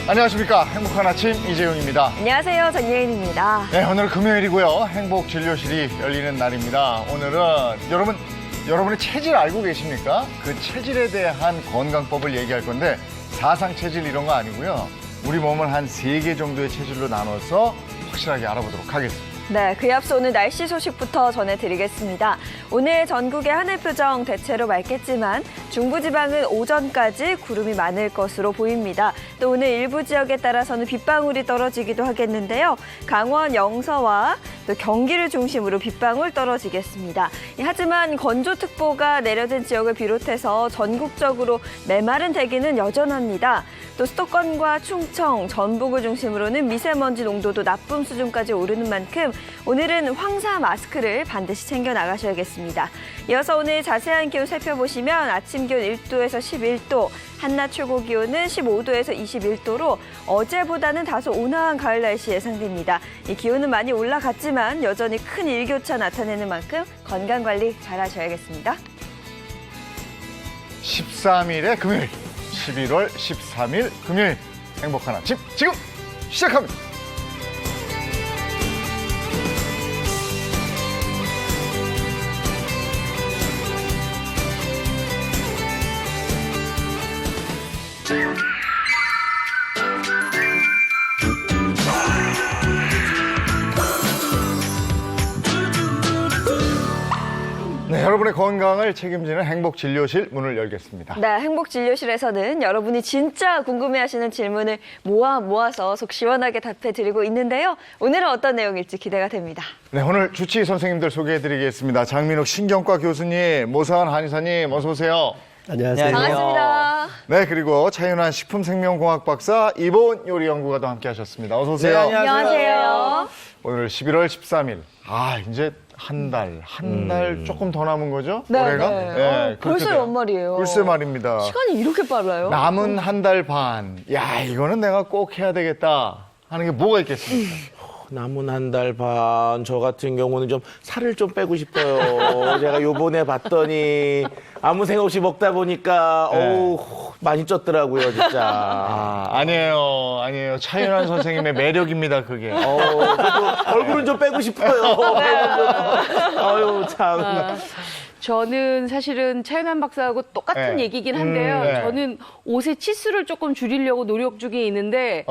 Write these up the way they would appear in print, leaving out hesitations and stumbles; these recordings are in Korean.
안녕하십니까. 행복한 아침 이재용입니다. 안녕하세요. 전예인입니다. 네, 오늘 금요일이고요. 행복진료실이 열리는 날입니다. 오늘은 여러분의 체질 알고 계십니까? 그 체질에 대한 건강법을 얘기할 건데 사상체질 이런 거 아니고요. 우리 몸을 한 3개 정도의 체질로 나눠서 확실하게 알아보도록 하겠습니다. 네, 그에 앞서 오늘 날씨 소식부터 전해드리겠습니다. 오늘 전국의 하늘 표정 대체로 맑겠지만 중부지방은 오전까지 구름이 많을 것으로 보입니다. 또 오늘 일부 지역에 따라서는 빗방울이 떨어지기도 하겠는데요. 강원 영서와 또 경기를 중심으로 빗방울 떨어지겠습니다. 하지만 건조특보가 내려진 지역을 비롯해서 전국적으로 메마른 대기는 여전합니다. 또 수도권과 충청, 전북을 중심으로는 미세먼지 농도도 나쁨 수준까지 오르는 만큼 오늘은 황사 마스크를 반드시 챙겨 나가셔야겠습니다. 이어서 오늘 자세한 기온 살펴보시면 아침 기온 1도에서 11도, 한낮 최고 기온은 15도에서 21도로 어제보다는 다소 온화한 가을 날씨 예상됩니다. 이 기온은 많이 올라갔지만 여전히 큰 일교차 나타내는 만큼 건강관리 잘 하셔야겠습니다. 13일의 금요일, 11월 13일 금요일 행복한 아침 지금 시작합니다. 네, 여러분의 건강을 책임지는 행복진료실 문을 열겠습니다. 네, 행복진료실에서는 여러분이 진짜 궁금해하시는 질문을 모아서 속 시원하게 답해드리고 있는데요. 오늘은 어떤 내용일지 기대가 됩니다. 네, 오늘 주치의 선생님들 소개해드리겠습니다. 장민욱 신경과 교수님, 모서한 한의사님 어서 오세요. 안녕하세요. 반갑습니다. 네, 그리고 차윤환 식품생명공학 박사, 이보은 요리연구가도 함께하셨습니다. 어서 오세요. 네, 안녕하세요. 오늘 11월 13일. 이제 한 달 조금 더 남은 거죠? 네, 올해가? 네. 그렇게 벌써 돼요. 연말이에요. 글쎄 말입니다. 시간이 이렇게 빨라요? 남은 한 달 반. 야, 이거는 내가 꼭 해야 되겠다 하는 게 뭐가 있겠습니까? 남은 한 달 반, 저 같은 경우는 좀 살을 좀 빼고 싶어요. 제가 요번에 봤더니 아무 생각 없이 먹다 보니까 어우 많이 쪘더라고요, 진짜. 아니에요. 차윤환 선생님의 매력입니다, 그게. 저도 얼굴은 좀 빼고 싶어요. 아유, 참. 저는 사실은 차윤환 박사하고 똑같은 네. 얘기긴 한데요. 네. 저는 옷의 치수를 조금 줄이려고 노력 중에 있는데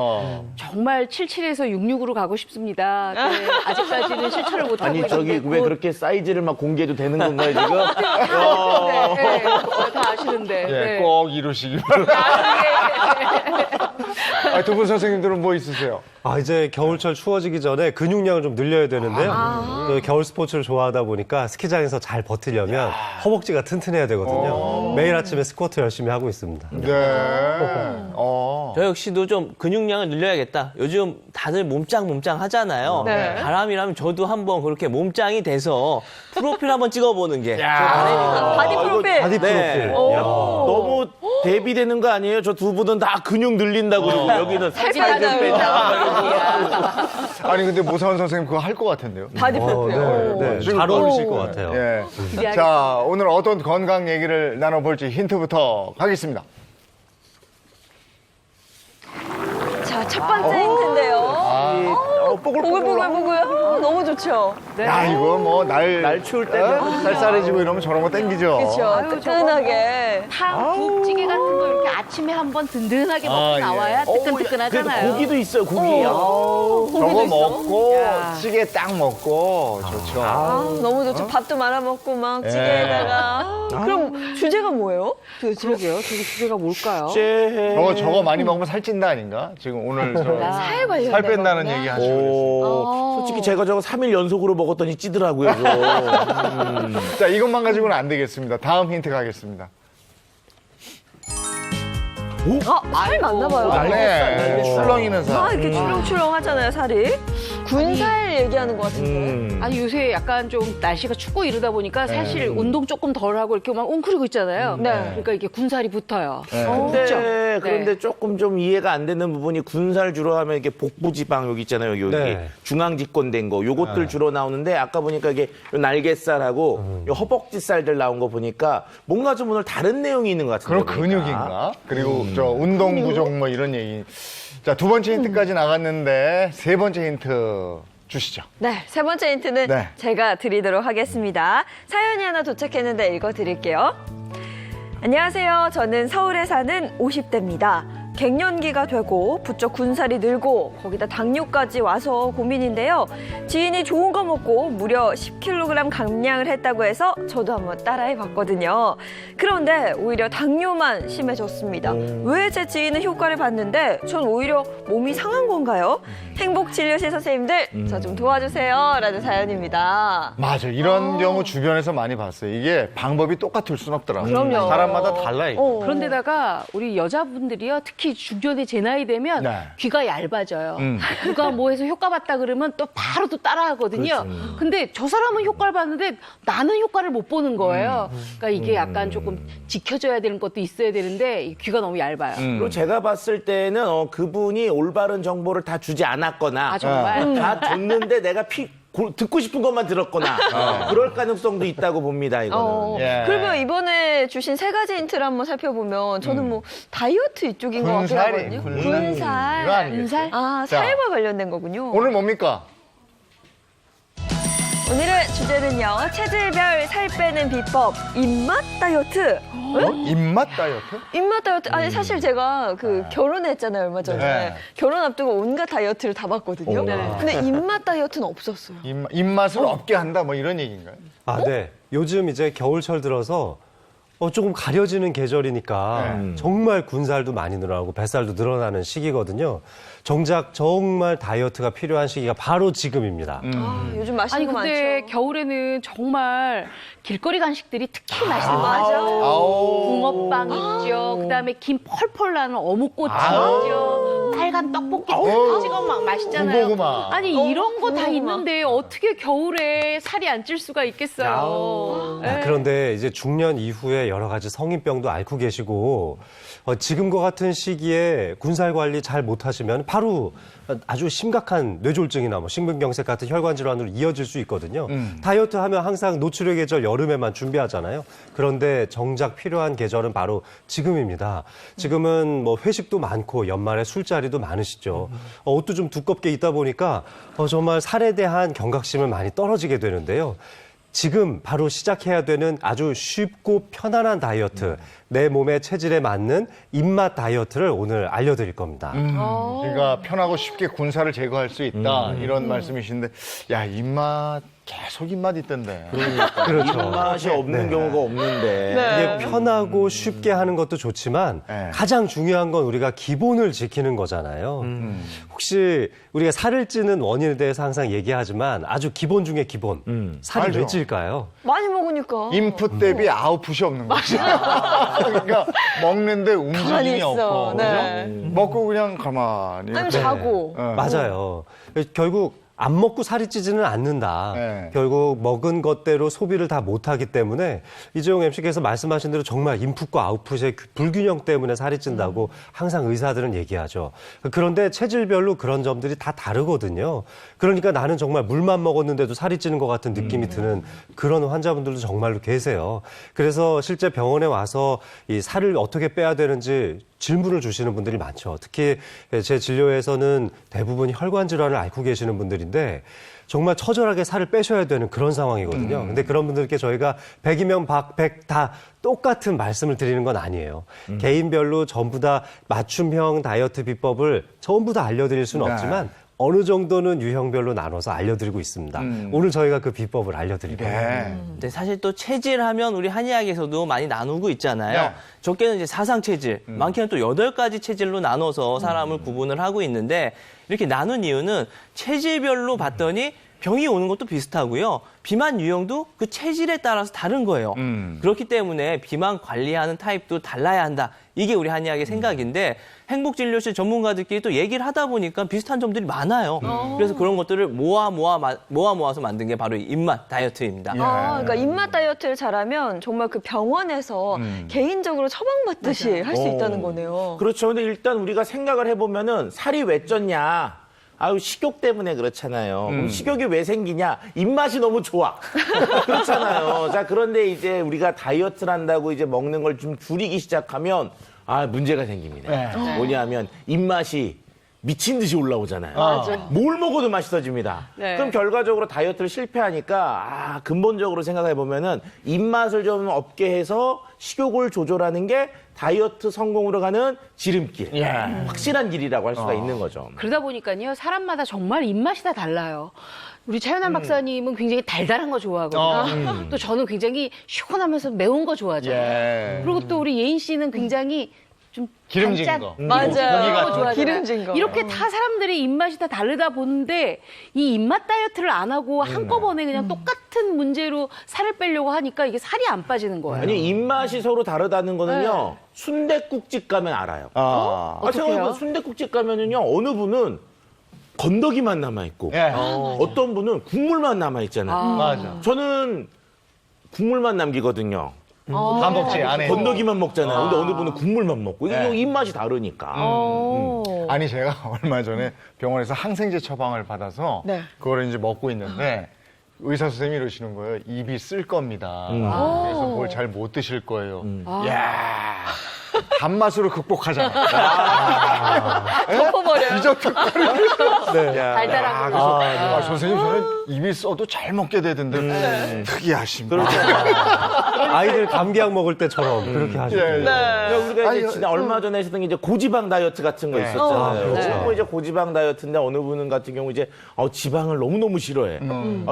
정말 77에서 66으로 가고 싶습니다. 네, 아직까지는 실천을 못하고 아니, 있는데 저기 왜 그렇게 사이즈를 막 공개해도 되는 건가요, 지금? 네, 다 아시는데. 예, 네. 꼭 이루시기 두 분 선생님들은 뭐 있으세요? 이제 겨울철 추워지기 전에 근육량을 좀 늘려야 되는데요. 또 겨울 스포츠를 좋아하다 보니까 스키장에서 잘 버티려면 허벅지가 튼튼해야 되거든요. 매일 아침에 스쿼트 열심히 하고 있습니다. 네. 저 역시도 좀 근육량을 늘려야겠다. 요즘 다들 몸짱 하잖아요. 네. 바람이라면 저도 한번 그렇게 몸짱이 돼서 프로필 한번 찍어보는 게 제 바람입니다. 바디 프로필. 바디 프로필. 너무 대비되는 거 아니에요? 저 두 분은 다 근육 늘린다고 그러고 여기는 살 좀 빼자. 아니, 근데 모사원 선생님 그거 할 것 같은데요? 바디 프로필. 네, 지금 잘 어울리실 것 같아요. 예. 자, 오늘 어떤 건강 얘기를 나눠볼지 힌트부터 가겠습니다. 자, 첫 번째 힌트인데요. 보글보글보글. 너무 좋죠? 야, 이거 뭐 날 추울 때는 쌀쌀해지고 이러면 저런 거 땡기죠? 그렇죠. 뜨끈하게. 탕, 국찌개 같은 거 이렇게 아침에 한번 든든하게 먹고 예. 나와야 뜨끈뜨끈하잖아요. 그래도 고기도 있어요, 고기. 저거 먹고 찌개 딱 먹고 좋죠. 너무 좋죠. 밥도 말아 먹고 막 찌개에다가. 그럼 주제가 뭐예요? 그러게요. 저기 주제가 뭘까요? 저거 많이 먹으면 살찐다 아닌가? 지금 오늘 살 관련된 살 뺀다는 거구나. 얘기 하시고 솔직히 제가 저거 3일 연속으로 먹었더니 찌더라고요, 저. 그랬어요. 자, 이것만 가지고는 안 되겠습니다. 다음 힌트 가겠습니다. 살 많나 봐요. 날네. 출렁이는 살. 이렇게 출렁출렁 하잖아요, 살이. 군살 얘기하는 것 같은데. 아니 요새 약간 좀 날씨가 춥고 이러다 보니까 사실 운동 조금 덜 하고 이렇게 막 웅크리고 있잖아요. 네. 그러니까 이게 군살이 붙어요. 근데, 그런데 네. 조금 좀 이해가 안 되는 부분이 군살 주로 하면 이게 복부지방 여기 있잖아요. 여기 네. 중앙직권된 거 요것들 주로 나오는데 아까 보니까 이게 요 날갯살하고 요 허벅지살들 나온 거 보니까 뭔가 좀 오늘 다른 내용이 있는 것 같은데. 그럼 근육인가? 그리고 저 운동 부족 뭐 이런 얘기. 자, 두 번째 힌트까지 나갔는데 세 번째 힌트 주시죠. 네, 세 번째 힌트는 네. 제가 드리도록 하겠습니다. 사연이 하나 도착했는데 읽어드릴게요. 안녕하세요. 저는 서울에 사는 50대입니다. 갱년기가 되고 부쩍 군살이 늘고 거기다 당뇨까지 와서 고민인데요. 지인이 좋은 거 먹고 무려 10kg 감량을 했다고 해서 저도 한번 따라해봤거든요. 그런데 오히려 당뇨만 심해졌습니다. 왜 제 지인은 효과를 봤는데 전 오히려 몸이 상한 건가요? 행복진료실 선생님들 저 좀 도와주세요. 라는 사연입니다. 맞아. 이런 경우 주변에서 많이 봤어요. 이게 방법이 똑같을 순 없더라고요. 그럼요. 사람마다 달라, 이거. 그런데다가 우리 여자분들이요, 특히 중년에 제 나이 되면 네. 귀가 얇아져요. 누가 뭐 해서 효과 봤다 그러면 또 바로 또 따라하거든요. 근데 저 사람은 효과를 봤는데 나는 효과를 못 보는 거예요. 그러니까 이게 약간 조금 지켜줘야 되는 것도 있어야 되는데 이 귀가 너무 얇아요. 그리고 제가 봤을 때는 그분이 올바른 정보를 다 주지 않았거나 아, 정말? 다 줬는데 내가 듣고 싶은 것만 들었거나 그럴 가능성도 있다고 봅니다. 이거는. 예. 그러면 이번에 주신 세 가지 힌트를 한번 살펴보면 저는 뭐 다이어트 이쪽인 것 같긴 군살이, 하거든요. 군살. 군살. 이거 아니겠어요? 아, 자. 살과 관련된 거군요. 오늘 뭡니까? 오늘의 주제는요. 체질별 살 빼는 비법 입맛 다이어트. 입맛 다이어트? 입맛 다이어트. 아니 사실 제가 결혼했잖아요 얼마 전에. 네. 결혼 앞두고 온갖 다이어트를 다 봤거든요. 근데 입맛 다이어트는 없었어요. 입맛을 없게 한다, 뭐 이런 얘기인가요? 아, 네. 요즘 이제 겨울철 들어서 조금 가려지는 계절이니까 정말 군살도 많이 늘어나고 뱃살도 늘어나는 시기거든요. 정작 정말 다이어트가 필요한 시기가 바로 지금입니다. 아, 요즘 맛있는 아니 거 근데 많죠. 겨울에는 정말 길거리 간식들이 특히 맛있는 거 맞아. 붕어빵 있죠. 그다음에 김 펄펄 나는 어묵꼬치 있죠. 빨간 떡볶이 다 찍어 막 맛있잖아요. 군고구마. 아니 이런 거 다 군고구마. 있는데 어떻게 겨울에 살이 안 찔 수가 있겠어요. 예. 그런데 이제 중년 이후에 여러 가지 성인병도 앓고 계시고 지금과 같은 시기에 군살 관리 잘 못하시면 바로 아주 심각한 뇌졸중이나 뭐 심근경색 같은 혈관 질환으로 이어질 수 있거든요. 다이어트 하면 항상 노출의 계절 여름에만 준비하잖아요. 그런데 정작 필요한 계절은 바로 지금입니다. 지금은 뭐 회식도 많고 연말에 술자리도 많으시죠. 옷도 좀 두껍게 입다 보니까 정말 살에 대한 경각심을 많이 떨어지게 되는데요. 지금 바로 시작해야 되는 아주 쉽고 편안한 다이어트, 내 몸의 체질에 맞는 입맛 다이어트를 오늘 알려드릴 겁니다. 그러니까 편하고 쉽게 군살을 제거할 수 있다, 이런 말씀이신데, 야, 입맛, 계속 입맛 있던데. 그렇죠. 입맛이 없는 경우가 없는데. 네. 이게 편하고 쉽게 하는 것도 좋지만 네. 가장 중요한 건 우리가 기본을 지키는 거잖아요. 혹시 우리가 살을 찌는 원인에 대해서 항상 얘기하지만 아주 기본 중에 기본. 살이 알죠. 왜 찔까요? 많이 먹으니까. 인풋 대비 아웃풋이 없는 거죠. 그러니까 먹는데 가만히 움직임이 있어. 없고. 네. 그죠? 먹고 그냥 가만히. 아니면 이렇게. 자고. 맞아요. 결국 안 먹고 살이 찌지는 않는다. 네. 결국 먹은 것대로 소비를 다 못하기 때문에 이재용 MC께서 말씀하신 대로 정말 인풋과 아웃풋의 불균형 때문에 살이 찐다고 항상 의사들은 얘기하죠. 그런데 체질별로 그런 점들이 다 다르거든요. 그러니까 나는 정말 물만 먹었는데도 살이 찌는 것 같은 느낌이 드는 그런 환자분들도 정말로 계세요. 그래서 실제 병원에 와서 이 살을 어떻게 빼야 되는지 질문을 주시는 분들이 많죠. 특히 제 진료에서는 대부분 혈관 질환을 앓고 계시는 분들인데 정말 처절하게 살을 빼셔야 되는 그런 상황이거든요. 근데 그런 분들께 저희가 100이면 100 다 똑같은 말씀을 드리는 건 아니에요. 개인별로 전부 다 맞춤형 다이어트 비법을 전부 다 알려드릴 수는 네. 없지만 어느 정도는 유형별로 나눠서 알려드리고 있습니다. 오늘 저희가 그 비법을 알려드릴 거예요. 네. 근데 사실 또 체질하면 우리 한의학에서도 많이 나누고 있잖아요. 네. 적게는 이제 사상 체질, 많게는 또 8가지 체질로 나눠서 사람을 구분을 하고 있는데 이렇게 나눈 이유는 체질별로 봤더니 병이 오는 것도 비슷하고요. 비만 유형도 그 체질에 따라서 다른 거예요. 그렇기 때문에 비만 관리하는 타입도 달라야 한다. 이게 우리 한의학의 생각인데 행복진료실 전문가들끼리 또 얘기를 하다 보니까 비슷한 점들이 많아요. 그래서 그런 것들을 모아서 만든 게 바로 이 입맛 다이어트입니다. 그러니까 입맛 다이어트를 잘하면 정말 그 병원에서 개인적으로 처방받듯이 할 수 있다는 거네요. 그렇죠. 근데 일단 우리가 생각을 해보면은 살이 왜 쪘냐? 아유, 식욕 때문에 그렇잖아요. 그럼 식욕이 왜 생기냐? 입맛이 너무 좋아. 그렇잖아요. 자, 그런데 이제 우리가 다이어트를 한다고 이제 먹는 걸 좀 줄이기 시작하면 문제가 생깁니다. 뭐냐면 입맛이 미친 듯이 올라오잖아요. 뭘 먹어도 맛있어집니다. 네. 그럼 결과적으로 다이어트를 실패하니까 근본적으로 생각해 보면은 입맛을 좀 없게 해서 식욕을 조절하는 게 다이어트 성공으로 가는 지름길, 확실한 길이라고 할 수가 있는 거죠. 그러다 보니까요, 사람마다 정말 입맛이 다 달라요. 우리 차윤환 박사님은 굉장히 달달한 거 좋아하거든요. 또 저는 굉장히 시원하면서 매운 거 좋아하잖아요. 그리고 또 우리 예인 씨는 굉장히 좀 기름진 단짠, 거. 맞아요. 좋아하잖아요. 기름진 거. 이렇게 다 사람들의 입맛이 다 다르다 보는데 이 입맛 다이어트를 안 하고 한꺼번에 그냥 똑같은 문제로 살을 빼려고 하니까 이게 살이 안 빠지는 거예요. 아니, 입맛이 서로 다르다는 거는요, 순댓국집 가면 알아요. 어떡해요? 순댓국집 가면은요, 어느 분은 건더기만 남아있고, 예. 어떤 분은 국물만 남아있잖아요. 맞아. 저는 국물만 남기거든요. 다 먹지 안에. 건더기만 먹잖아요. 근데 어느 분은 국물만 먹고. 이게 네. 입맛이 다르니까. 아니 제가 얼마 전에 병원에서 항생제 처방을 받아서 네. 그거를 이제 먹고 있는데 의사 선생님이 이러시는 거예요. 입이 쓸 겁니다. 그래서 뭘 잘 못 드실 거예요. 야 단맛으로 극복하자. 덮어버려요. 디저트거리. 달달한 거. 그래서 선생님 저는 입이 써도 잘 먹게 되던데 특이하십니다. 아이들 감기약 먹을 때처럼 그렇게 하시죠. 그러니까 우리가 이제 아니, 지난 얼마 전에 했었던 게 이제 고지방 다이어트 같은 거 있었잖아요. 그렇죠. 뭐 이제 고지방 다이어트인데 어느 분은 같은 경우 이제 지방을 너무너무 싫어해.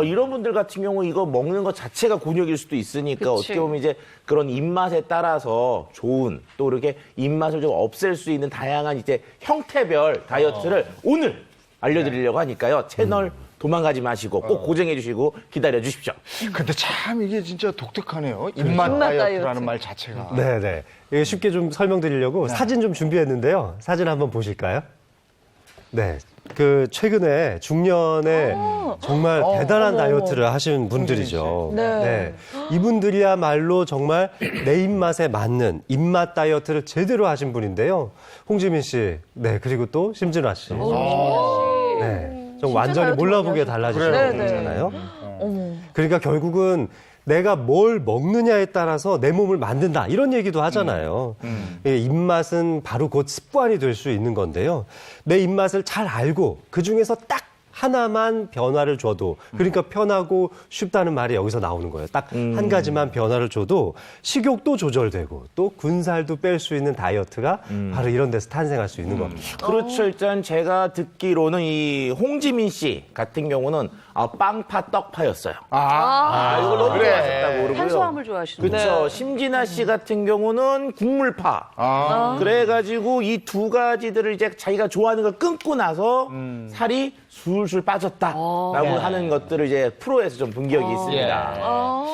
이런 분들 같은 경우 이거 먹는 것 자체가 곤욕일 수도 있으니까 어떻게 보면 이제 그런 입맛에 따라서 좋은 또 이렇게 입맛을 좀 없앨 수 있는 다양한 이제 형태별 다이어트를 오늘 알려드리려고 하니까요. 채널 도망가지 마시고 꼭 고정해 주시고 기다려 주십시오. 근데 참 이게 진짜 독특하네요. 입맛 입맛 다이어트라는 다이어트. 말 자체가. 네네. 이게 쉽게 좀 설명드리려고 사진 좀 준비했는데요. 사진 한번 보실까요? 네. 그 최근에 중년에 정말 대단한 다이어트를 하신 분들이죠. 네. 이분들이야말로 정말 내 입맛에 맞는 입맛 다이어트를 제대로 하신 분인데요. 홍지민 씨, 네 그리고 또 심진아 씨. 네. 좀 완전히 다이어트 몰라보게 많이 달라지신 그래요. 분이잖아요. 그러니까 결국은 내가 뭘 먹느냐에 따라서 내 몸을 만든다 이런 얘기도 하잖아요. 예, 입맛은 바로 곧 습관이 될 수 있는 건데요. 내 입맛을 잘 알고 그중에서 딱 하나만 변화를 줘도 그러니까 편하고 쉽다는 말이 여기서 나오는 거예요. 딱 한 가지만 변화를 줘도 식욕도 조절되고 또 군살도 뺄 수 있는 다이어트가 바로 이런 데서 탄생할 수 있는 겁니다. 그렇죠. 일단 제가 듣기로는 이 홍지민 씨 같은 경우는 빵파 떡파였어요. 이걸 너무 좋아하셨다고 그러고요. 탄수화물 좋아하시는 그렇죠. 심진아 씨 같은 경우는 국물파. 그래가지고 이 두 가지들을 이제 자기가 좋아하는 걸 끊고 나서 살이 술술 빠졌다라고 하는 것들을 이제 프로에서 좀 본 기억이 있습니다.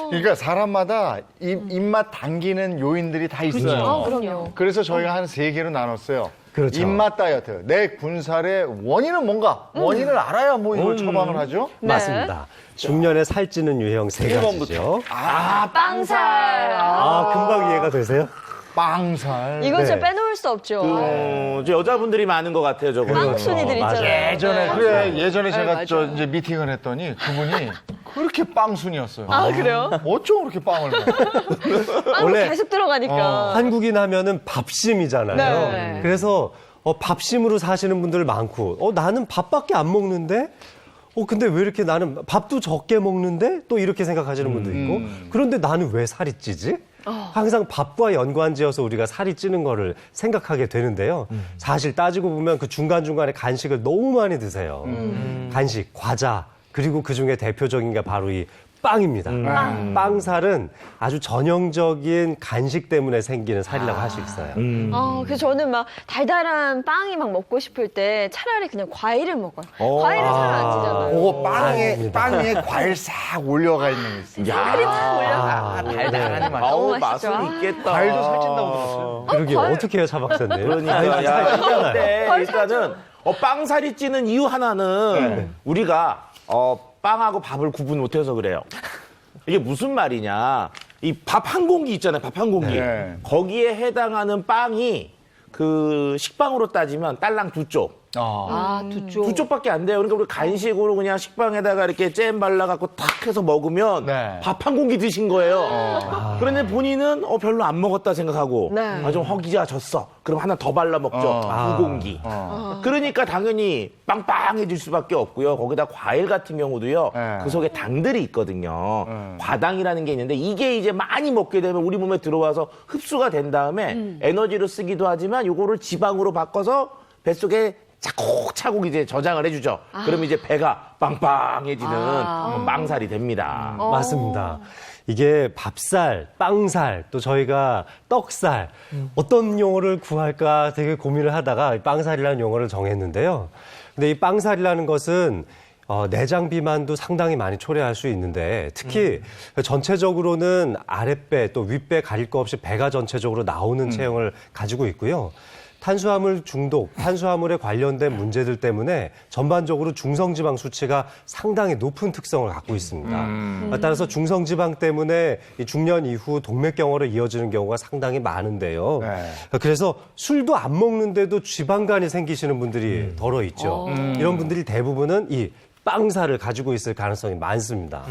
그러니까 사람마다 입맛 당기는 요인들이 다 있어요. 그럼요. 그래서 저희가 한 3개로 나눴어요. 그렇죠. 입맛 다이어트. 내 군살의 원인은 뭔가? 원인을 알아야 뭐 이걸 처방을 하죠? 맞습니다. 중년에 살찌는 유형 3가지죠. 빵살. 금방 이해가 되세요? 빵살. 이건 진짜 네. 빼놓을 수 없죠. 저 여자분들이 많은 것 같아요, 저거. 빵순이들 있잖아요. 예전에 제가 맞아요. 저 이제 미팅을 했더니 그분이 그렇게 빵순이었어요. 그래요? 어쩜 그렇게 빵을 먹어? 빵 원래- 계속 들어가니까. 한국인 하면은 밥심이잖아요. 네. 그래서 밥심으로 사시는 분들 많고 나는 밥밖에 안 먹는데 근데 왜 이렇게 나는 밥도 적게 먹는데 또 이렇게 생각하시는 분도 있고 그런데 나는 왜 살이 찌지? 항상 밥과 연관지어서 우리가 살이 찌는 거를 생각하게 되는데요. 사실 따지고 보면 그 중간중간에 간식을 너무 많이 드세요. 간식, 과자, 그리고 그중에 대표적인 게 바로 이 빵입니다. 빵살은 아주 전형적인 간식 때문에 생기는 살이라고 할 수 있어요. 그래서 저는 막 달달한 빵이 막 먹고 싶을 때 차라리 그냥 과일을 먹어요. 과일은 살 안 찌잖아요. 그거 아닙니다. 빵 위에 과일 싹 올려가 있는 게 있어요. 크림 싹 올려가. 달달하니 맛. 너무 맛은 맛있죠. 있겠다. 과일도 살찐다고 들었어요. 그러게 과일- 어떻게 해요, 차 박사님? 그러니까 야, 일단은 빵살이 찌는 이유 하나는 우리가 빵하고 밥을 구분 못해서 그래요. 이게 무슨 말이냐? 이 밥 한 공기 있잖아요. 밥 한 공기. 네. 거기에 해당하는 빵이 그 식빵으로 따지면 딸랑 두 쪽. 두 쪽. 두 쪽밖에 안 돼요. 그러니까 우리 간식으로 그냥 식빵에다가 이렇게 잼 발라갖고 탁 해서 먹으면 네. 밥 한 공기 드신 거예요. 그런데 본인은 별로 안 먹었다 생각하고 네. 좀 허기져졌어. 그럼 하나 더 발라 먹죠. 두 공기. 그러니까 당연히 빵빵해질 수밖에 없고요. 거기다 과일 같은 경우도요. 네. 그 속에 당들이 있거든요. 과당이라는 게 있는데 이게 이제 많이 먹게 되면 우리 몸에 들어와서 흡수가 된 다음에 에너지로 쓰기도 하지만 요거를 지방으로 바꿔서 뱃속에 차곡차곡 이제 저장을 해주죠. 그럼 이제 배가 빵빵해지는 빵살이 됩니다. 맞습니다. 이게 밥살, 빵살, 또 저희가 떡살, 어떤 용어를 구할까 되게 고민을 하다가 이 빵살이라는 용어를 정했는데요. 근데 이 빵살이라는 것은 내장 비만도 상당히 많이 초래할 수 있는데 특히 전체적으로는 아랫배 또 윗배 가릴 거 없이 배가 전체적으로 나오는 체형을 가지고 있고요. 탄수화물 중독, 탄수화물에 관련된 문제들 때문에 전반적으로 중성지방 수치가 상당히 높은 특성을 갖고 있습니다. 따라서 중성지방 때문에 이 중년 이후 동맥경화로 이어지는 경우가 상당히 많은데요. 네. 그래서 술도 안 먹는데도 지방간이 생기시는 분들이 덜어 있죠. 이런 분들이 대부분은 이 빵살을 가지고 있을 가능성이 많습니다.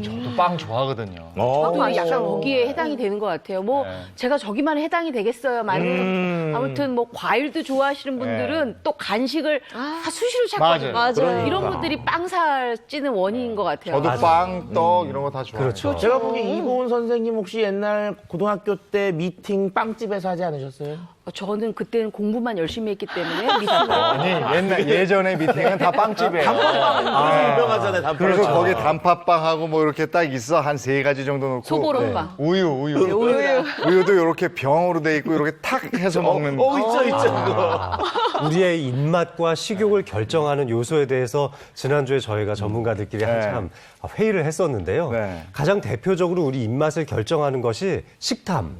저도 빵 좋아하거든요. 저도 약간 거기에 해당이 되는 것 같아요. 뭐 제가 저기만 해당이 되겠어요. 아무튼 뭐 과일도 좋아하시는 분들은 또 간식을 다 수시로 찾거든요. 맞아요. 이런 분들이 빵살 찌는 원인인 것 같아요. 저도 빵, 떡 이런 거 다 좋아해요. 그렇죠. 제가 보기에 이고은 선생님 혹시 옛날 고등학교 때 미팅 빵집에서 하지 않으셨어요? 저는 그때는 공부만 열심히 했기 때문에 미팅을 아니, 예전에 미팅은 다 빵집이에요. 유명하잖아요. 단팥빵. 그래서 거기 단팥빵하고 뭐 이렇게 딱 있어. 한 3가지 정도 넣고. 소보로빵. 우유도 이렇게 병으로 돼 있고 이렇게 탁 해서 먹는. 있죠, 그거. 우리의 입맛과 식욕을 결정하는 요소에 대해서 지난주에 저희가 전문가들끼리 한참 회의를 했었는데요. 네. 가장 대표적으로 우리 입맛을 결정하는 것이 식탐.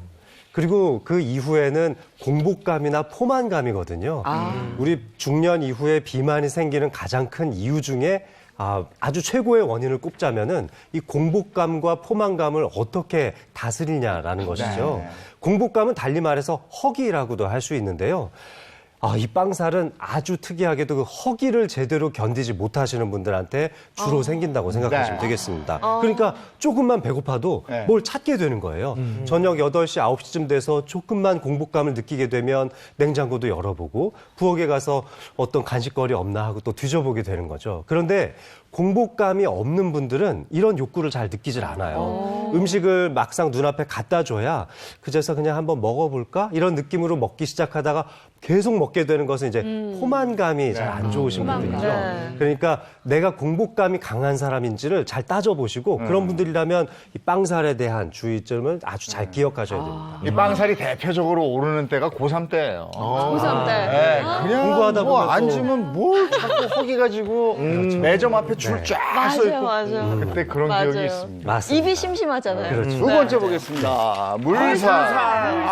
그리고 그 이후에는 공복감이나 포만감이거든요. 우리 중년 이후에 비만이 생기는 가장 큰 이유 중에 아주 최고의 원인을 꼽자면은 이 공복감과 포만감을 어떻게 다스리냐라는 것이죠. 네. 공복감은 달리 말해서 허기라고도 할 수 있는데요. 이 빵살은 아주 특이하게도 그 허기를 제대로 견디지 못하시는 분들한테 주로 생긴다고 생각하시면 네. 되겠습니다. 그러니까 조금만 배고파도 네. 뭘 찾게 되는 거예요. 저녁 8시, 9시쯤 돼서 조금만 공복감을 느끼게 되면 냉장고도 열어보고 부엌에 가서 어떤 간식거리 없나 하고 또 뒤져보게 되는 거죠. 그런데 공복감이 없는 분들은 이런 욕구를 잘 느끼질 않아요. 음식을 막상 눈앞에 갖다 줘야 그제서 그냥 한번 먹어볼까? 이런 느낌으로 먹기 시작하다가 계속 먹게 되는 것은 이제 포만감이 잘 안 좋으신 분들이죠. 그러니까 내가 공복감이 강한 사람인지를 잘 따져보시고 그런 분들이라면 이 빵살에 대한 주의점을 아주 잘 기억하셔야 됩니다. 이 빵살이 대표적으로 오르는 때가 고3 때예요. 고3 때. 네, 그냥 공부하다 뭐 보면 또- 앉으면 뭘 자꾸 허기 가지고 매점 앞에 줄 쫙 서 있고 맞아요. 그때 그런 맞아요. 기억이 있습니다. 맞습니다. 입이 심심하잖아요. 그렇죠. 두 번째 보겠습니다. 물살.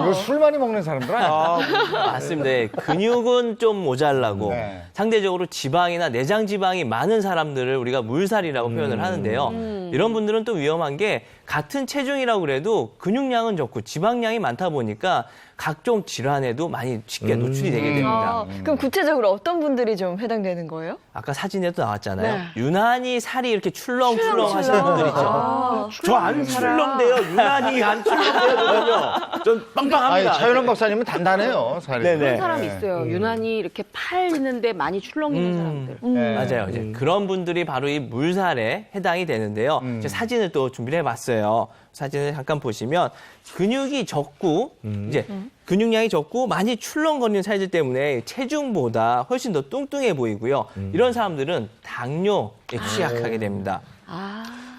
이거 술 많이 먹는 사람들 아니에요? 맞습니다. 네, 근육은 좀 모자라고 네. 상대적으로 지방이나 내장 지방이 많은 사람들을 우리가 물살이라고 표현을 하는데요. 이런 분들은 또 위험한 게 같은 체중이라고 그래도 근육량은 적고 지방량이 많다 보니까 각종 질환에도 많이 쉽게 노출이 되게 됩니다. 그럼 구체적으로 어떤 분들이 좀 해당되는 거예요? 아까 사진에도 나왔잖아요. 네. 유난히 살이 이렇게 출렁출렁 하시는 분들 있죠. 저 안 출렁대요. 유난히 안 출렁대요. 전 빵빵합니다. 아니, 차윤원 박사님은 단단해요, 살이. 네네. 그런 사람이 있어요. 유난히 이렇게 팔 있는데 많이 출렁이는 사람들. 네. 맞아요. 이제 그런 분들이 바로 이 물살에 해당이 되는데요. 이제 사진을 또 준비를 해봤어요. 사진을 잠깐 보시면 근육이 적고 이제 근육량이 적고 많이 출렁거리는 살들 때문에 체중보다 훨씬 더 뚱뚱해 보이고요. 이런 사람들은 당뇨에 취약하게 됩니다.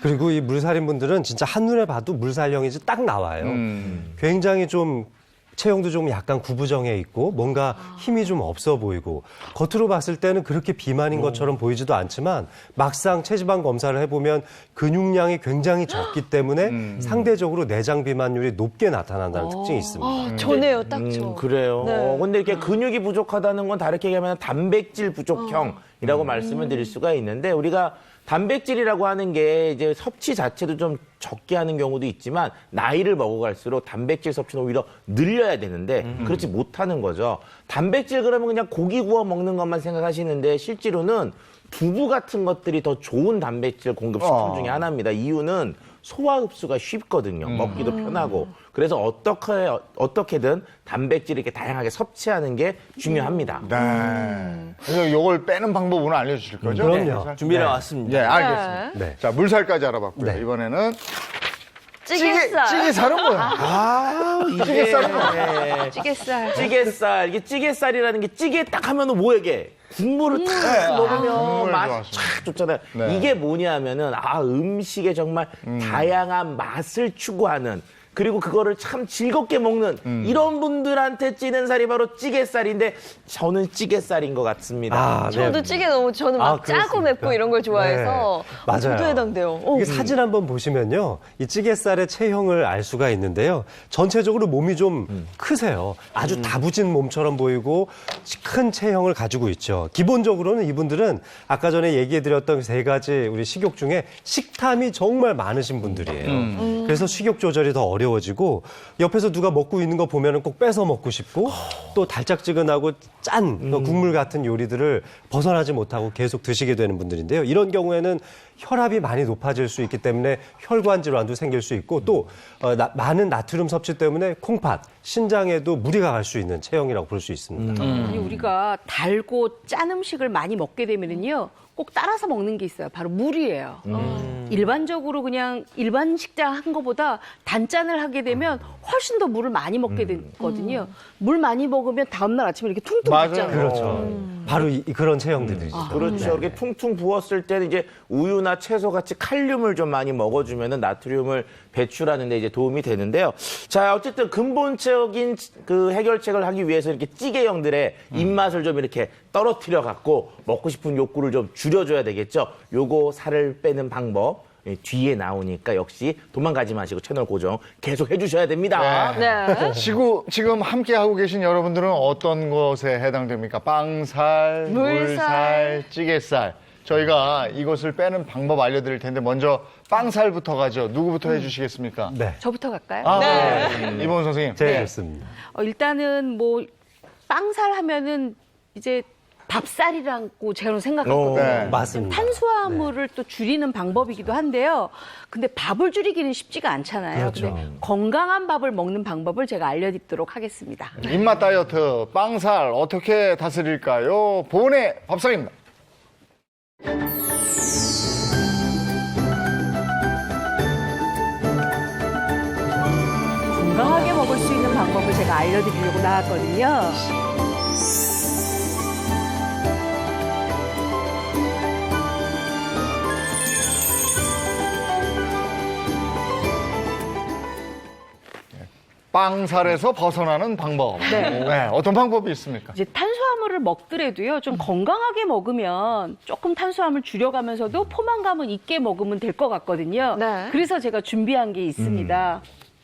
그리고 이 물살인 분들은 진짜 한눈에 봐도 물살형이지 딱 나와요. 굉장히 좀 체형도 좀 약간 구부정해 있고 뭔가 힘이 좀 없어 보이고 겉으로 봤을 때는 그렇게 비만인 것처럼 보이지도 않지만 막상 체지방 검사를 해보면 근육량이 굉장히 적기 때문에 상대적으로 내장 비만율이 높게 나타난다는 특징이 있습니다. 저네요, 딱 저. 그래요. 네. 근데 이렇게 근육이 부족하다는 건 다르게 얘기하면 단백질 부족형이라고 말씀을 드릴 수가 있는데 우리가 단백질이라고 하는 게 이제 섭취 자체도 좀 적게 하는 경우도 있지만 나이를 먹어갈수록 단백질 섭취는 오히려 늘려야 되는데 그렇지 못하는 거죠. 단백질 그러면 그냥 고기 구워 먹는 것만 생각하시는데 실제로는 두부 같은 것들이 더 좋은 단백질 공급 식품 중에 하나입니다. 이유는 소화 흡수가 쉽거든요. 먹기도 편하고. 그래서 어떻게든 단백질을 이렇게 다양하게 섭취하는 게 중요합니다. 네. 그래서 요걸 빼는 방법 오늘 알려주실 거죠? 그럼요. 네. 준비해 왔습니다. 네, 알겠습니다. 네. 자, 물살까지 알아봤고요. 네. 이번에는 찌개살. 찌개살은 뭐야? 아, 이게 찌개살. 찌개살. 이게 찌개살이라는 게 찌개 딱 하면은 뭐에게? 국물을 탁 먹으면 국물 맛이 좋았습니다. 쫙 좋잖아요. 네. 이게 뭐냐면은 음식에 정말 다양한 맛을 추구하는 그리고 그거를 참 즐겁게 먹는 이런 분들한테 찌는 살이 바로 찌개살인데 저는 찌개살인 것 같습니다. 저도 찌개 너무 저는 막 짜고 그렇습니까? 맵고 이런 걸 좋아해서 네, 맞아요. 저도 해당돼요. 이게 사진 한번 보시면요. 이 찌개살의 체형을 알 수가 있는데요. 전체적으로 몸이 좀 크세요. 아주 다부진 몸처럼 보이고 큰 체형을 가지고 있죠. 기본적으로는 이분들은 아까 전에 얘기해드렸던 세 가지 우리 식욕 중에 식탐이 정말 많으신 분들이에요. 그래서 식욕 조절이 더 어려워지고 옆에서 누가 먹고 있는 거 보면은 꼭 뺏어 먹고 싶고 또 달짝지근하고 짠 국물 같은 요리들을 벗어나지 못하고 계속 드시게 되는 분들인데요. 이런 경우에는 혈압이 많이 높아질 수 있기 때문에 혈관 질환도 생길 수 있고 또 많은 나트륨 섭취 때문에 콩팥, 신장에도 무리가 갈 수 있는 체형이라고 볼 수 있습니다. 아니, 우리가 달고 짠 음식을 많이 먹게 되면은요. 꼭 따라서 먹는 게 있어요. 바로 물이에요. 일반적으로 그냥 일반 식장 한 거보다 단짠을 하게 되면 훨씬 더 물을 많이 먹게 되거든요. 물 많이 먹으면 다음날 아침에 이렇게 퉁퉁 맞아요. 붓잖아요. 그렇죠. 바로 그런 체형들이죠. 그렇죠. 이렇게 퉁퉁 부었을 때는 이제 우유나 채소 같이 칼륨을 좀 많이 먹어주면은 나트륨을 배출하는데 이제 도움이 되는데요. 자, 어쨌든 근본적인 그 해결책을 하기 위해서 이렇게 찌개형들의 입맛을 좀 이렇게 떨어뜨려 갖고 먹고 싶은 욕구를 좀 줄여줘야 되겠죠. 요거 살을 빼는 방법. 뒤에 나오니까 역시 도망가지 마시고 채널 고정 계속 해주셔야 됩니다. 네. 지금 함께 하고 계신 여러분들은 어떤 것에 해당됩니까? 빵살, 물살, 찌개살. 저희가 이것을 빼는 방법 알려드릴 텐데 먼저 빵살부터 가죠. 누구부터 해주시겠습니까? 네. 저부터 갈까요? 이봉훈 선생님. 제일 좋습니다. 일단은 뭐 빵살 하면은 이제 밥살이라고 제가 생각하거든요. 네. 맞습니다. 탄수화물을 또 줄이는 방법이기도 한데요. 근데 밥을 줄이기는 쉽지가 않잖아요. 그렇죠. 근데 건강한 밥을 먹는 방법을 제가 알려드리도록 하겠습니다. 입맛 다이어트, 빵살 어떻게 다스릴까요? 보은의 밥상입니다. 건강하게 먹을 수 있는 방법을 제가 알려드리려고 나왔거든요. 빵살에서 벗어나는 방법. 네. 어떤 방법이 있습니까? 이제 탄수화물을 먹더라도요, 좀 건강하게 먹으면 조금 탄수화물 줄여가면서도 포만감은 있게 먹으면 될 것 같거든요. 네. 그래서 제가 준비한 게 있습니다.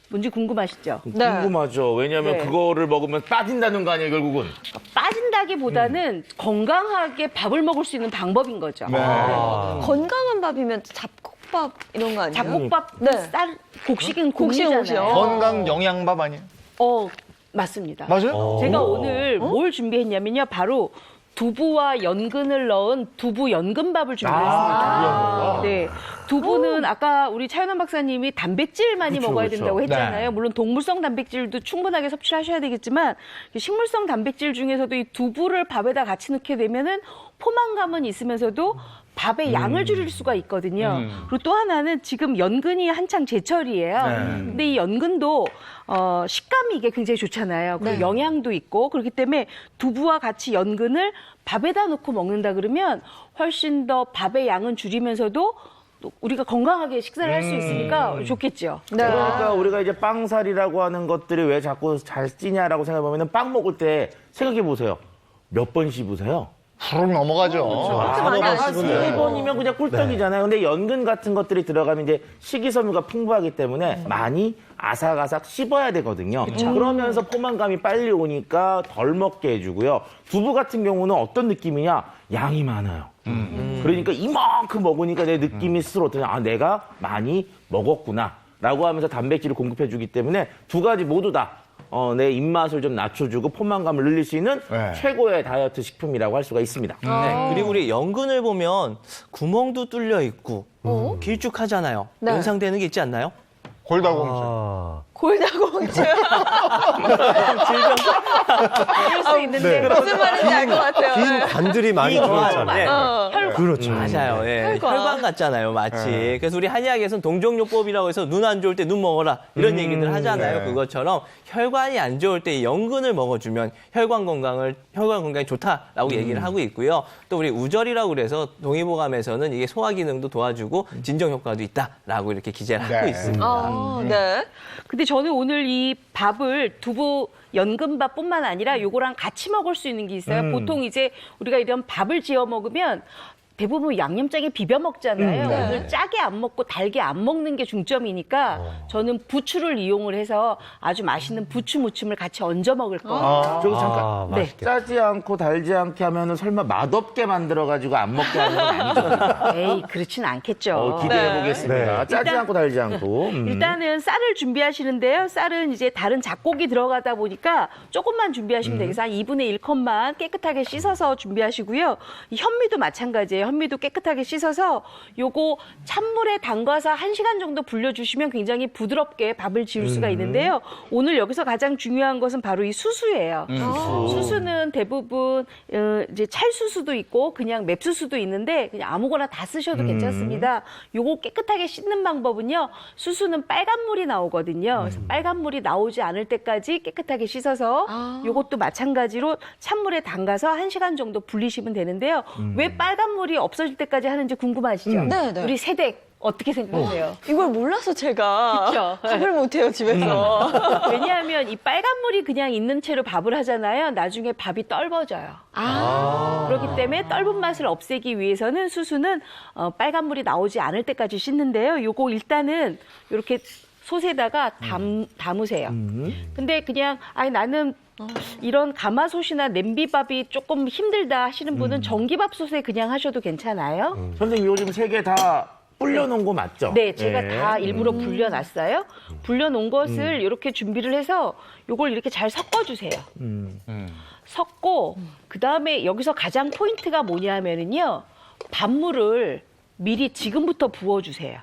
뭔지 궁금하시죠? 네. 궁금하죠. 왜냐하면 네. 그거를 먹으면 빠진다는 거 아니에요, 결국은. 빠진다기보다는 건강하게 밥을 먹을 수 있는 방법인 거죠. 네. 건강한 밥이면 잡곡밥 이런 거 아니에요? 잡곡밥, 네. 쌀, 곡식은 곡식은 곡이잖아요. 건강 영양밥 아니에요? 맞습니다. 맞아요? 제가 오늘 뭘 준비했냐면요. 바로 두부와 연근을 넣은 두부 연근밥을 준비했습니다. 네. 두부는 아까 우리 차윤환 박사님이 단백질 많이 그쵸, 먹어야 그쵸. 된다고 했잖아요. 물론 동물성 단백질도 충분하게 섭취를 하셔야 되겠지만 식물성 단백질 중에서도 이 두부를 밥에다 같이 넣게 되면은 포만감은 있으면서도 밥의 양을 줄일 수가 있거든요. 그리고 또 하나는 지금 연근이 한창 제철이에요. 근데 이 연근도 식감이 이게 굉장히 좋잖아요. 그리고 영양도 있고 그렇기 때문에 두부와 같이 연근을 밥에다 넣고 먹는다 그러면 훨씬 더 밥의 양은 줄이면서도 또 우리가 건강하게 식사를 할 수 있으니까 좋겠죠. 네. 그러니까 우리가 이제 빵살이라고 하는 것들이 왜 자꾸 잘 찌냐라고 생각해보면 빵 먹을 때 생각해 보세요. 몇 번 씹으세요? 푸르륵 넘어가죠. 많이 안 한 씹어요. 3번이면 그냥 꿀떡이잖아요. 근데 연근 같은 것들이 들어가면 이제 식이섬유가 풍부하기 때문에 많이 아삭아삭 씹어야 되거든요. 그러면서 포만감이 빨리 오니까 덜 먹게 해주고요. 두부 같은 경우는 어떤 느낌이냐? 양이 많아요. 그러니까 이만큼 먹으니까 내 느낌이 스스로 어떠냐? 아, 내가 많이 먹었구나. 라고 하면서 단백질을 공급해주기 때문에 두 가지 모두 다 내 입맛을 좀 낮춰주고 포만감을 늘릴 수 있는 네. 최고의 다이어트 식품이라고 할 수가 있습니다. 네, 그리고 우리 연근을 보면 구멍도 뚫려 있고 길쭉하잖아요. 네. 연상되는 게 있지 않나요? 골다공증. 아, 골다공증. 그럴 수 있는데 무슨 말인지 알 것 같아요. 긴 네. 관들이 많이 들어있잖아요. 네. 그렇죠. 맞아요. 예. 혈관. 혈관 같잖아요, 마치. 그래서 우리 한의학에서는 동종요법이라고 해서 눈 안 좋을 때 눈 먹어라 이런 얘기들 하잖아요. 네. 그것처럼 혈관이 안 좋을 때 이 연근을 먹어주면 혈관 건강이 좋다라고 얘기를 하고 있고요. 또 우리 우절이라고 그래서 동의보감에서는 이게 소화 기능도 도와주고 진정 효과도 있다라고 이렇게 기재를 하고 네. 있습니다. 아, 네. 근데 저는 오늘 이 밥을 두부 연근밥뿐만 아니라 요거랑 같이 먹을 수 있는 게 있어요. 보통 이제 우리가 이런 밥을 지어 먹으면 대부분 양념장에 비벼 먹잖아요. 네. 오늘 짜게 안 먹고 달게 안 먹는 게 중점이니까 저는 부추를 이용을 해서 아주 맛있는 부추 무침을 같이 얹어 먹을 거예요. 저기 잠깐. 아, 네. 맛있겠다. 짜지 않고 달지 않게 하면은 설마 맛없게 만들어가지고 안 먹게 하는 건 아니죠? 에이, 그렇진 않겠죠. 기대해 보겠습니다. 네. 짜지 일단- 않고 달지 않고. 일단은 쌀을 준비하시는데요. 쌀은 이제 다른 잡곡이 들어가다 보니까 조금만 준비하시면 되겠어요. 한 2분의 1컵만 깨끗하게 씻어서 준비하시고요. 이 현미도 마찬가지예요. 현미도 깨끗하게 씻어서 요거 찬물에 담가서 1시간 정도 불려주시면 굉장히 부드럽게 밥을 지을 수가 있는데요. 오늘 여기서 가장 중요한 것은 바로 이 수수예요. 수수는 대부분 이제 찰수수도 있고 그냥 맵수수도 있는데 그냥 아무거나 다 쓰셔도 괜찮습니다. 요거 깨끗하게 씻는 방법은요. 수수는 빨간 물이 나오거든요. 그래서 빨간 물이 나오지 않을 때까지 깨끗하게 씻어서 요것도 마찬가지로 찬물에 담가서 1시간 정도 불리시면 되는데요. 왜 빨간 물이 없어질 때까지 하는지 궁금하시죠? 네, 네. 우리 세댁 어떻게 생각하세요? 이걸 몰라서 제가 그쵸? 밥을 못해요, 집에서. 왜냐하면 이 빨간 물이 그냥 있는 채로 밥을 하잖아요. 나중에 밥이 떫어져요. 그렇기 때문에 떫은 맛을 없애기 위해서는 수수는 빨간 물이 나오지 않을 때까지 씻는데요. 요거 일단은 이렇게 솥에다가 담으세요. 근데 그냥 아니 나는 이런 가마솥이나 냄비밥이 조금 힘들다 하시는 분은 전기밥솥에 그냥 하셔도 괜찮아요. 선생님 요즘 3개 다 불려놓은 거 맞죠? 네, 제가 예. 다 일부러 불려놨어요. 불려놓은 것을 이렇게 준비를 해서 요걸 이렇게 잘 섞어주세요. 섞고 그다음에 여기서 가장 포인트가 뭐냐면은요. 밥물을 미리 지금부터 부어주세요.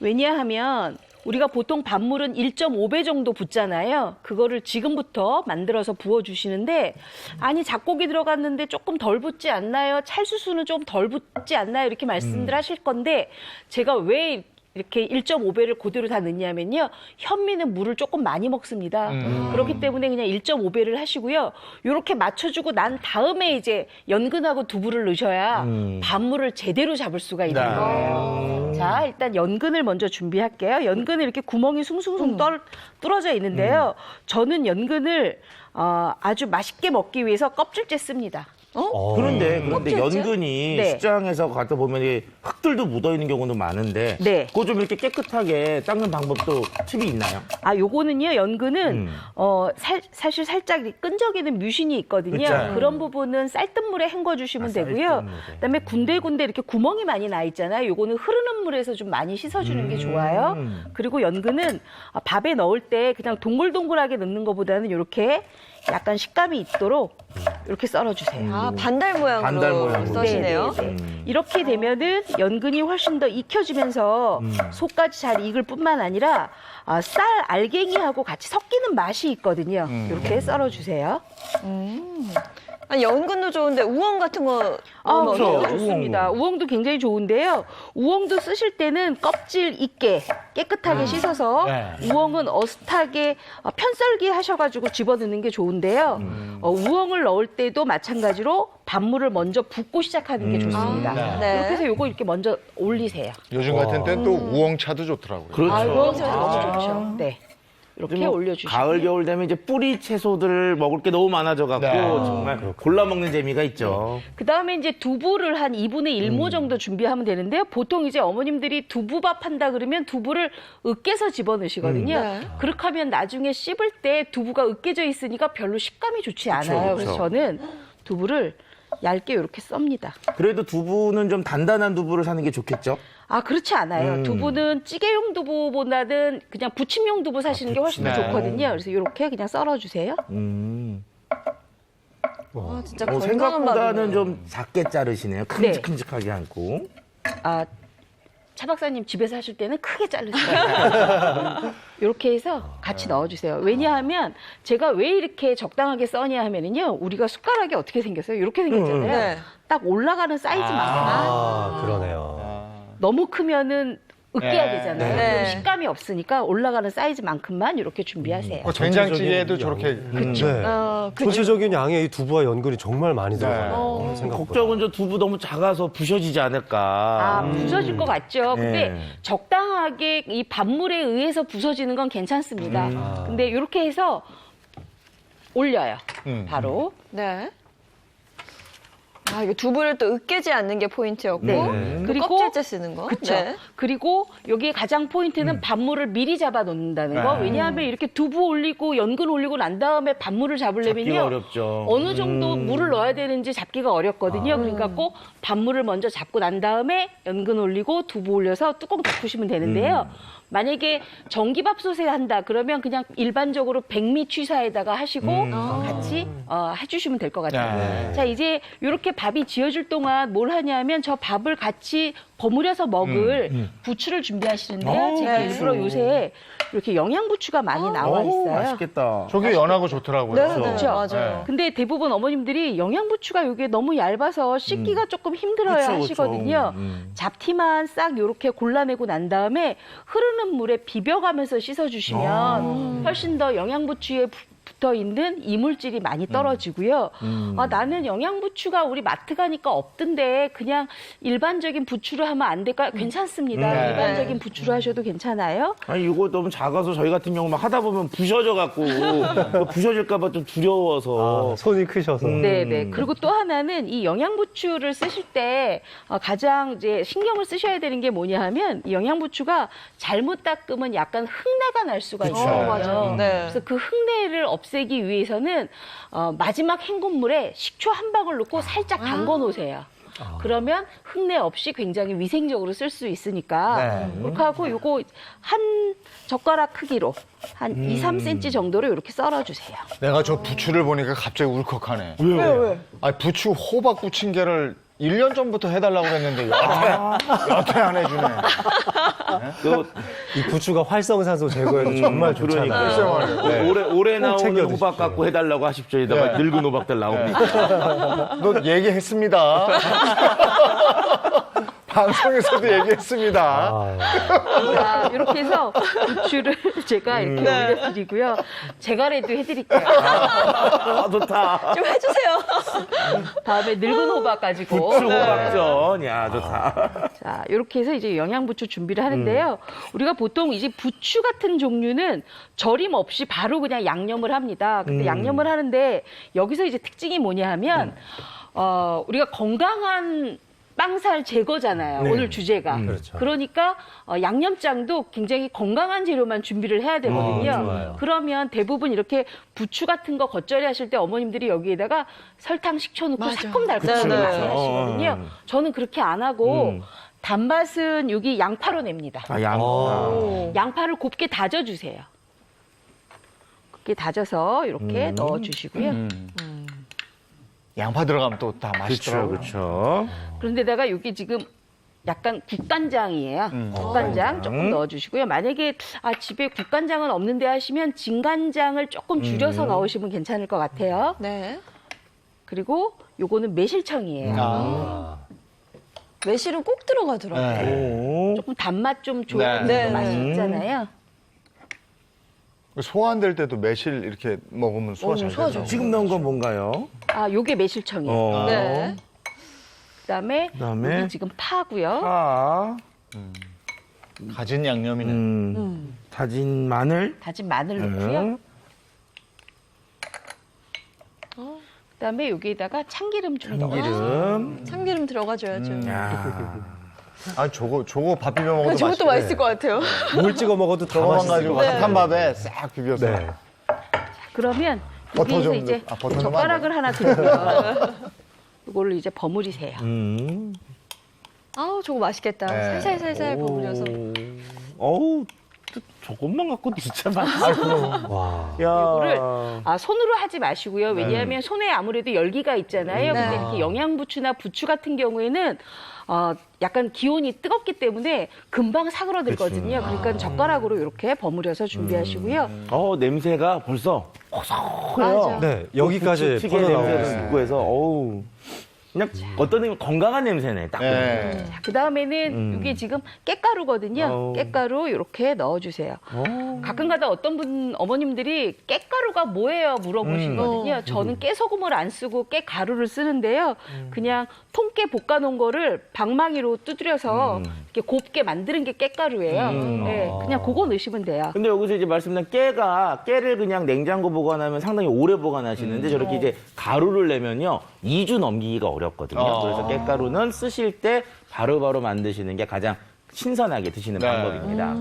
왜냐하면 우리가 보통 밥물은 1.5배 정도 붓잖아요. 그거를 지금부터 만들어서 부어주시는데 아니 잡곡이 들어갔는데 조금 덜 붓지 않나요? 찰수수는 좀 덜 붓지 않나요? 이렇게 말씀들 하실 건데 제가 왜 이렇게 1.5배를 그대로 다 넣냐면요. 현미는 물을 조금 많이 먹습니다. 그렇기 때문에 그냥 1.5배를 하시고요. 이렇게 맞춰주고 난 다음에 이제 연근하고 두부를 넣으셔야 밥물을 제대로 잡을 수가 있는 거예요. 자, 일단 연근을 먼저 준비할게요. 연근은 이렇게 구멍이 숭숭숭 뚫어져 있는데요. 저는 연근을 아주 맛있게 먹기 위해서 껍질째 씁니다. 그런데 껍질째? 연근이 네. 시장에서 갖다 보면 이 흙들도 묻어 있는 경우도 많은데 네. 그거 좀 이렇게 깨끗하게 닦는 방법도 팁이 있나요? 요거는요, 연근은, 사실 살짝 끈적이는 뮤신이 있거든요. 그쵸. 그런 부분은 쌀뜨물에 헹궈주시면 되고요. 그 다음에 군데군데 이렇게 구멍이 많이 나 있잖아요. 요거는 흐르는 물에서 좀 많이 씻어주는 게 좋아요. 그리고 연근은 밥에 넣을 때 그냥 동글동글하게 넣는 것보다는 이렇게 약간 식감이 있도록 이렇게 썰어주세요. 아, 반달 모양으로 반달 모양으로. 써시네요. 네. 이렇게 되면은 연근이 훨씬 더 익혀지면서 속까지 잘 익을 뿐만 아니라 쌀 알갱이하고 같이 섞이는 맛이 있거든요. 이렇게 썰어주세요. 아니, 연근도 좋은데 우엉 같은 거 넣으면 그렇죠. 어때요? 좋습니다. 우엉도 굉장히 좋은데요. 우엉도 쓰실 때는 껍질 있게 깨끗하게 씻어서 네. 우엉은 어슷하게 편썰기 하셔가지고 집어넣는 게 좋은데요. 우엉을 넣을 때도 마찬가지로 밥물을 먼저 붓고 시작하는 게 좋습니다. 네. 이렇게 해서 요거 이렇게 먼저 올리세요. 요즘 같은 때는 또 우엉차도 좋더라고요. 그렇죠. 우엉차도 너무 좋죠. 네. 이렇게 뭐 올려주시고. 가을 겨울 되면 이제 뿌리 채소들 먹을 게 너무 많아져 갖고 네. 정말 골라 먹는 재미가 있죠. 그다음에 이제 두부를 한 2분의 1모 정도 준비하면 되는데요. 보통 이제 어머님들이 두부밥 한다 그러면 두부를 으깨서 집어넣으시거든요. 네. 그렇게 하면 나중에 씹을 때 두부가 으깨져 있으니까 별로 식감이 좋지 않아요. 그래서 저는 두부를 얇게 이렇게 썹니다. 그래도 두부는 좀 단단한 두부를 사는 게 좋겠죠? 아, 그렇지 않아요. 두부는 찌개용 두부보다는 그냥 부침용 두부 사시는 게 훨씬 더 네. 좋거든요. 그래서 이렇게 그냥 썰어주세요. 아, 진짜 건강한 생각보다는 밥이네요. 좀 작게 자르시네요. 큼직큼직하게 않고. 아, 차 박사님 집에서 하실 때는 크게 자르세요. 이렇게 해서 같이 넣어주세요. 왜냐하면 제가 왜 이렇게 적당하게 써냐 하면은요, 우리가 숟가락이 어떻게 생겼어요? 이렇게 생겼잖아요. 네. 딱 올라가는 사이즈만큼만. 아, 그러네요. 너무 크면은 으깨야 네. 되잖아요. 네. 그럼 식감이 없으니까 올라가는 사이즈만큼만 이렇게 준비하세요. 된장찌개에도 저렇게 그렇죠. 네. 그죠? 전체적인 양의 이 두부와 연근이 정말 많이 네. 들어가요. 생각보다. 걱정은 저 두부 너무 작아서 부셔지지 않을까. 아, 부서질 것 같죠. 근데 네. 적당하게 이 밥물에 의해서 부서지는 건 괜찮습니다. 근데 이렇게 해서 올려요. 바로. 네. 아, 이거 두부를 또 으깨지 않는 게 포인트였고, 네. 또 그리고 껍질째 쓰는 거. 그렇죠. 네. 그리고 여기에 가장 포인트는 밥물을 미리 잡아 놓는다는 거. 왜냐하면 이렇게 두부 올리고 연근 올리고 난 다음에 밥물을 잡기가 잡으려면요. 어렵죠. 어느 정도 물을 넣어야 되는지 잡기가 어렵거든요. 그러니까 꼭 밥물을 먼저 잡고 난 다음에 연근 올리고 두부 올려서 뚜껑 덮으시면 되는데요. 만약에 전기밥솥에 한다 그러면 그냥 일반적으로 백미 취사에다가 하시고 같이 해주시면 될 것 같아요. 네. 자, 이제 이렇게 밥이 지어질 동안 뭘 하냐면 저 밥을 같이 버무려서 먹을 부추를 준비하시는데요. 제가 일부러 요새 이렇게 영양부추가 많이 나와 있어요. 맛있겠다. 저게 연하고 좋더라고요. 네, 네, 그렇죠. 맞아요. 근데 대부분 어머님들이 영양부추가 이게 너무 얇아서 씻기가 조금 힘들어요 그쵸, 하시거든요. 잡티만 싹 이렇게 골라내고 난 다음에 흐르는 물에 비벼가면서 씻어주시면 훨씬 더 영양부추에 붙어 있는 이물질이 많이 떨어지고요. 아, 나는 영양부추가 우리 마트 가니까 없던데 그냥 일반적인 부추를 하면 안 될까? 괜찮습니다. 네. 일반적인 부추를 하셔도 괜찮아요. 아니 이거 너무 작아서 저희 같은 경우 막 하다 보면 부셔져 갖고 부셔질까봐 좀 두려워서. 아, 손이 크셔서. 네네. 그리고 또 하나는 이 영양부추를 쓰실 때 가장 이제 신경을 쓰셔야 되는 게 뭐냐 하면 이 영양부추가 잘못 닦으면 약간 흙내가 날 수가 있어요. 맞아요. 네. 그래서 그 흙내를 없애기 위해서는 마지막 헹군물에 식초 한 방울 넣고 살짝 담궈 놓으세요. 그러면 흙내 없이 굉장히 위생적으로 쓸 수 있으니까 그렇게 하고 요거 한 젓가락 크기로 한 2, 3cm 정도로 이렇게 썰어주세요. 내가 저 부추를 보니까 갑자기 울컥하네. 왜? 아, 부추 호박 부침개를 1년 전부터 해달라고 그랬는데 여태 안 해주네. 이 부추가 활성산소 제거에도 정말 좋잖아요. 글쎄 말이에요. 올해 나오는 챙겨 호박 드십시오. 갖고 해달라고 하십시오. 이따가 네. 늙은 호박들 나오니까. 너 얘기했습니다. 방송에서도 얘기했습니다. 아, 자, 이렇게 해서 부추를 제가 이렇게 올려드리고요. 제가라도 해드릴게요. 아, 좋다. 좀 해주세요. 다음에 늙은 호박 가지고. 부추 호박전. 야, 좋다. 자, 이렇게 해서 이제 영양부추 준비를 하는데요. 우리가 보통 이제 부추 같은 종류는 절임 없이 바로 그냥 양념을 합니다. 근데 양념을 하는데 여기서 이제 특징이 뭐냐 하면, 우리가 건강한 빵살 제거잖아요. 오늘 주제가. 그렇죠. 그러니까 양념장도 굉장히 건강한 재료만 준비를 해야 되거든요. 좋아요. 그러면 대부분 이렇게 부추 같은 거 겉절이 하실 때 어머님들이 여기에다가 설탕, 식초 넣고 새콤달콤하게 네, 네. 많이 하시거든요. 저는 그렇게 안 하고 단맛은 여기 양파로 냅니다. 아, 양. 양파를 곱게 다져주세요. 곱게 다져서 이렇게 넣어주시고요. 양파 들어가면 또 다 그렇죠, 맛있더라고요. 그렇죠. 그런데다가 여기 지금 약간 국간장이에요. 국간장 조금 넣어주시고요. 만약에 집에 국간장은 없는데 하시면 진간장을 조금 줄여서 넣으시면 괜찮을 것 같아요. 네. 그리고 요거는 매실청이에요. 매실은 꼭 들어가더라고요. 조금 단맛 좀 줘야 네. 맛이 있잖아요. 소화 안 될 때도 매실 이렇게 먹으면 소화 잘 되죠. 지금 넣은 건 뭔가요? 아, 요게 매실청이에요. 네. 그다음에 그다음에 여기 지금 파고요. 파, 가진 양념이네. 다진 마늘, 다진 마늘 넣고요. 그다음에 여기에다가 참기름 좀 넣어요. 참기름. 참기름 들어가줘야죠. 야. 아, 저거 밥 비벼 먹어도 저것도 맛있겠네. 맛있을 것 같아요. 뭘 찍어 먹어도 다 저거만 맛있을 가지고 것 같아요. 핫한 밥에 싹 비벼서. 네. 그러면 버터 여기에서 좀 이제 넣- 버터 넣으면 젓가락을 하나 들고요. 이걸로 이제 버무리세요. 아우, 저거 맛있겠다. 네. 살살살살 버무려서. 어우, 저것만 갖고도 진짜 맛있어. 와. 야. 이거를 손으로 하지 마시고요. 왜냐하면 손에 아무래도 열기가 있잖아요. 네. 근데 이렇게 영양부추나 부추 같은 경우에는 약간 기온이 뜨겁기 때문에 금방 사그러들거든요. 그러니까 젓가락으로 이렇게 버무려서 준비하시고요. 냄새가 벌써 고소해요. 네, 여기까지 찌개 퍼져나오고 냄새도 있어요. 있고 해서 어우. 그냥 어떤 의미 건강한 냄새네. 딱. 네. 그 다음에는 이게 지금 깻가루거든요. 어우. 깻가루 이렇게 넣어주세요. 가끔가다 어떤 분 어머님들이 깻가루가 뭐예요 물어보시거든요. 저는 깨소금을 안 쓰고 깨가루를 쓰는데요. 그냥 통깨 볶아놓은 거를 방망이로 두드려서 이렇게 곱게 만드는 게 깻가루예요. 네, 그냥 그거 넣으시면 돼요. 근데 여기서 이제 말씀드린 깨를 그냥 냉장고 보관하면 상당히 오래 보관하시는데 저렇게 이제 가루를 내면요 2주 넘기기가 어렵거든요. 그래서 깻가루는 쓰실 때 바로바로 만드시는 게 가장 신선하게 드시는 네. 방법입니다.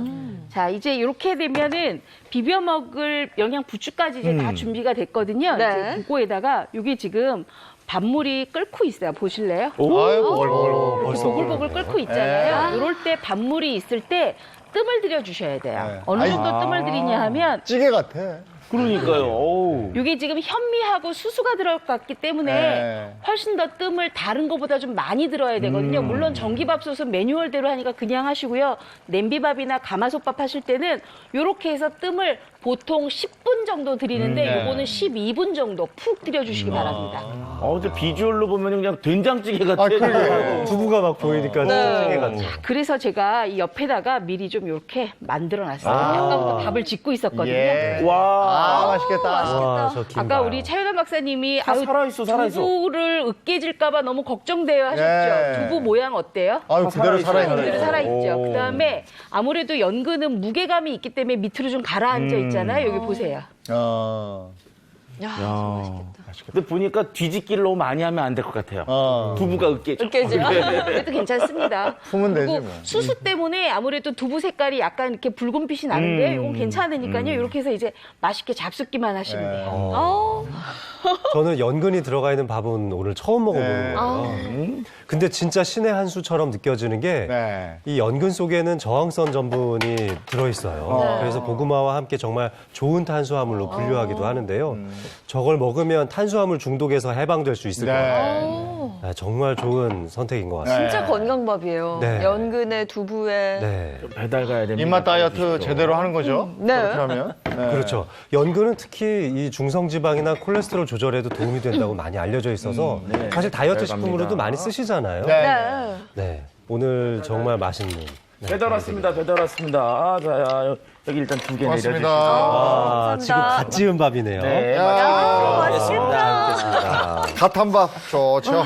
자, 이제 이렇게 되면은 비벼 먹을 영양 부추까지 이제 다 준비가 됐거든요. 네. 이제 그거에다가 이게 지금 밥물이 끓고 있어요. 보실래요? 아유, 보글보글. 벌써 보글보글 끓고 있잖아요. 이럴 때 밥물이 있을 때 뜸을 들여 주셔야 돼요. 네. 어느 정도 뜸을 들이냐 하면 찌개 같아. 그러니까요. 어우. 이게 지금 현미하고 수수가 들어갔기 때문에 네. 훨씬 더 뜸을 다른 것보다 좀 많이 들어야 되거든요. 물론 전기밥솥은 매뉴얼대로 하니까 그냥 하시고요. 냄비밥이나 가마솥밥 하실 때는 이렇게 해서 뜸을 보통 10분 정도 들이는데 네. 요거는 12분 정도 푹 들여주시기 바랍니다. 저 비주얼로 보면 그냥 된장찌개 같아. 아, 그러게. 두부가 막 보이니까 찌개 같아요. 그래서 제가 이 옆에다가 미리 좀 이렇게 만들어놨어요. 아까부터 밥을 짓고 있었거든요. 예. 와. 아, 맛있겠다. 와, 저 김밥. 아까 우리 차윤아 박사님이 다 살아있어, 살아있어. 두부를 으깨질까봐 너무 걱정돼요 하셨죠. 예. 두부 모양 어때요? 아유, 그대로 살아있네. 그대로 살아있죠. 오. 그다음에 아무래도 연근은 무게감이 있기 때문에 밑으로 좀 가라앉아 있잖아요. 여기 보세요. 근데 보니까 뒤집기를 너무 많이 하면 안 될 것 같아요. 두부가 으깨져. 으깨져. 그래도 괜찮습니다. 품은 되지 그리고 뭐. 수수 때문에 아무래도 두부 색깔이 약간 이렇게 붉은빛이 나는데 이건 괜찮으니까요. 이렇게 해서 이제 맛있게 잡숫기만 하시면 돼요. 저는 연근이 들어가 있는 밥은 오늘 처음 먹어보는 네. 거예요. 근데 진짜 신의 한 수처럼 느껴지는 게 네. 이 연근 속에는 저항성 전분이 들어있어요. 그래서 고구마와 함께 정말 좋은 탄수화물로 분류하기도 하는데요. 저걸 먹으면 탄수화물 중독에서 해방될 수 있을 것 같아요. 네. 정말 좋은 선택인 것 같습니다. 진짜 건강밥이에요. 네. 연근에 두부에. 네. 배달 가야 됩니다. 입맛 다이어트 제대로 하는 거죠? 네. 그렇게 하면. 네. 그렇죠. 연근은 특히 이 중성지방이나 콜레스테롤 조절에도 도움이 된다고 많이 알려져 있어서 네. 사실 다이어트 잘 식품으로도 갑니다. 많이 쓰시잖아요. 네. 네. 네. 오늘 정말 맛있는. 네, 배달 왔습니다. 배달 왔습니다. 자, 여기 일단 2개 내려주시죠. 고맙습니다. 아, 지금 감사합니다. 갓 지은 밥이네요. 네, 맛있겠다. 갓한 밥 좋죠.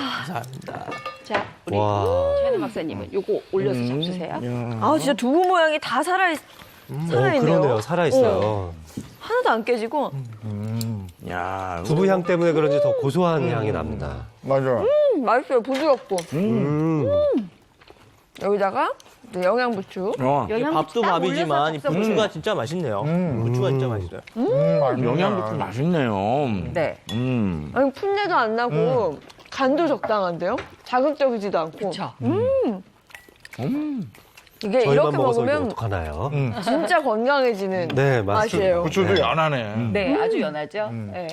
자, 우리 와. 차윤아 박사님은 요거 올려서 잡수세요. 아, 진짜 두부 모양이 다 살아있네요. 그러네요. 살아있어요. 하나도 안 깨지고. 야, 두부 향 때문에 그런지 더 고소한 향이 납니다. 맞아. 맛있어요. 부드럽고. 여기다가 또 영양부추. 영양부추 밥도 딱 밥이지만 이 올려서 부추가 진짜 맛있네요. 부추가 진짜 맛있어요. 영양부터 맛있네요. 네. 아니, 풋내도 안 나고 간도 적당한데요? 자극적이지도 않고. 그렇죠. 이게 저희만 이렇게 먹어서 이게 먹으면 어떡하나요? 진짜 건강해지는 네, 맞습니다. 맛이에요. 부추도 연하네. 네, 아주 연하죠. 네.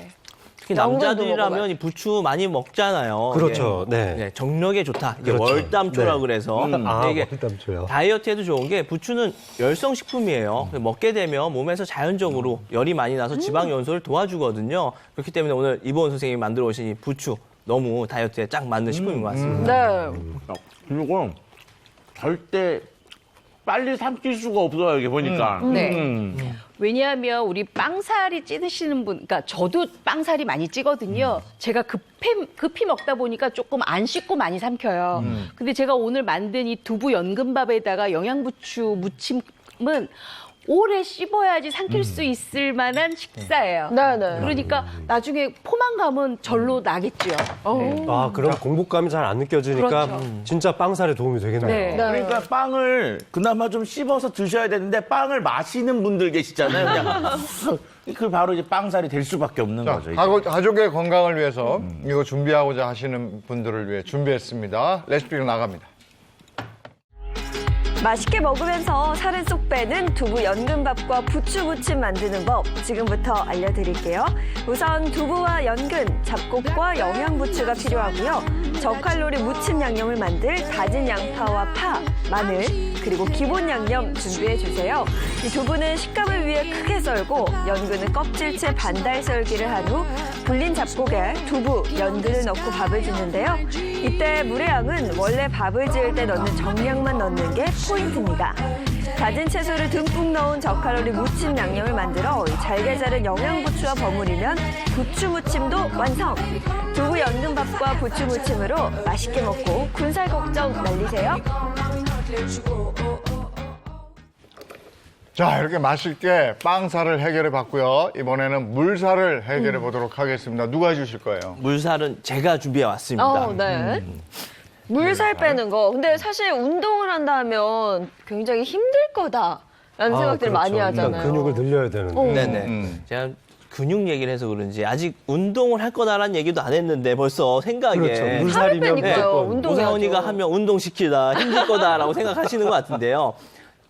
특히 연근도 남자들이라면 먹어봐요. 이 부추 많이 먹잖아요. 그렇죠. 이게 네. 정력에 좋다. 이게 그렇죠. 월담초라 네. 그래서 아, 이게 월담초요. 다이어트에도 좋은 게 부추는 열성 식품이에요. 먹게 되면 몸에서 자연적으로 열이 많이 나서 지방 연소를 도와주거든요. 그렇기 때문에 오늘 이보은 선생님이 만들어 오신 이 부추 너무 다이어트에 딱 맞는 식품인 것 같습니다. 네. 그리고 절대 빨리 삼킬 수가 없어요, 이게 보니까. 네. 왜냐하면 우리 빵살이 찌드시는 분, 그러니까 저도 빵살이 많이 찌거든요. 제가 급히 먹다 보니까 조금 안 씻고 많이 삼켜요. 근데 제가 오늘 만든 이 두부 연근밥에다가 영양부추 무침은 오래 씹어야지 삼킬 수 있을 만한 식사예요. 네네. 그러니까 나중에 포만감은 절로 나겠죠. 아, 그럼 공복감이 잘 안 느껴지니까 그렇죠. 진짜 빵살에 도움이 되겠네요. 네. 그러니까 빵을 그나마 좀 씹어서 드셔야 되는데 빵을 마시는 분들 계시잖아요. 그냥 그 바로 이제 빵살이 될 수밖에 없는 자, 거죠. 이게. 가족의 건강을 위해서 이거 준비하고자 하시는 분들을 위해 준비했습니다. 레시피로 나갑니다. 맛있게 먹으면서 살을 쏙 빼는 두부 연근밥과 부추 무침 만드는 법 지금부터 알려드릴게요. 우선 두부와 연근, 잡곡과 영양부추가 필요하고요. 저칼로리 무침 양념을 만들 다진 양파와 파, 마늘, 그리고 기본 양념 준비해 주세요. 이 두부는 식감을 위해 크게 썰고 연근은 껍질째 반달 썰기를 한 후 불린 잡곡에 두부, 연근을 넣고 밥을 짓는데요. 이때 물의 양은 원래 밥을 지을 때 넣는 정량만 넣는 게 포인트입니다. 다진 채소를 듬뿍 넣은 저칼로리 무침 양념을 만들어 잘게 자른 영양부추와 버무리면 부추 무침도 완성! 두부 연근밥과 부추 무침으로 맛있게 먹고 군살 걱정 날리세요. 자, 이렇게 맛있게 빵살을 해결해 봤고요. 이번에는 물살을 해결해 보도록 하겠습니다. 누가 해주실 거예요? 물살은 제가 준비해 왔습니다. 네. 물살 빼는 거. 근데 사실 운동을 한다면 굉장히 힘들 거다라는 생각들을 많이 일단 하잖아요. 근육을 늘려야 되는데. 네네. 제가 근육 얘기를 해서 그런지 아직 운동을 할 거다라는 얘기도 안 했는데 벌써 생각에 그렇죠. 살을 물살이면 빼니까요. 무조건. 운동해야죠. 오사원이가 하면 운동시키다 힘들 거다라고 생각하시는 것 같은데요.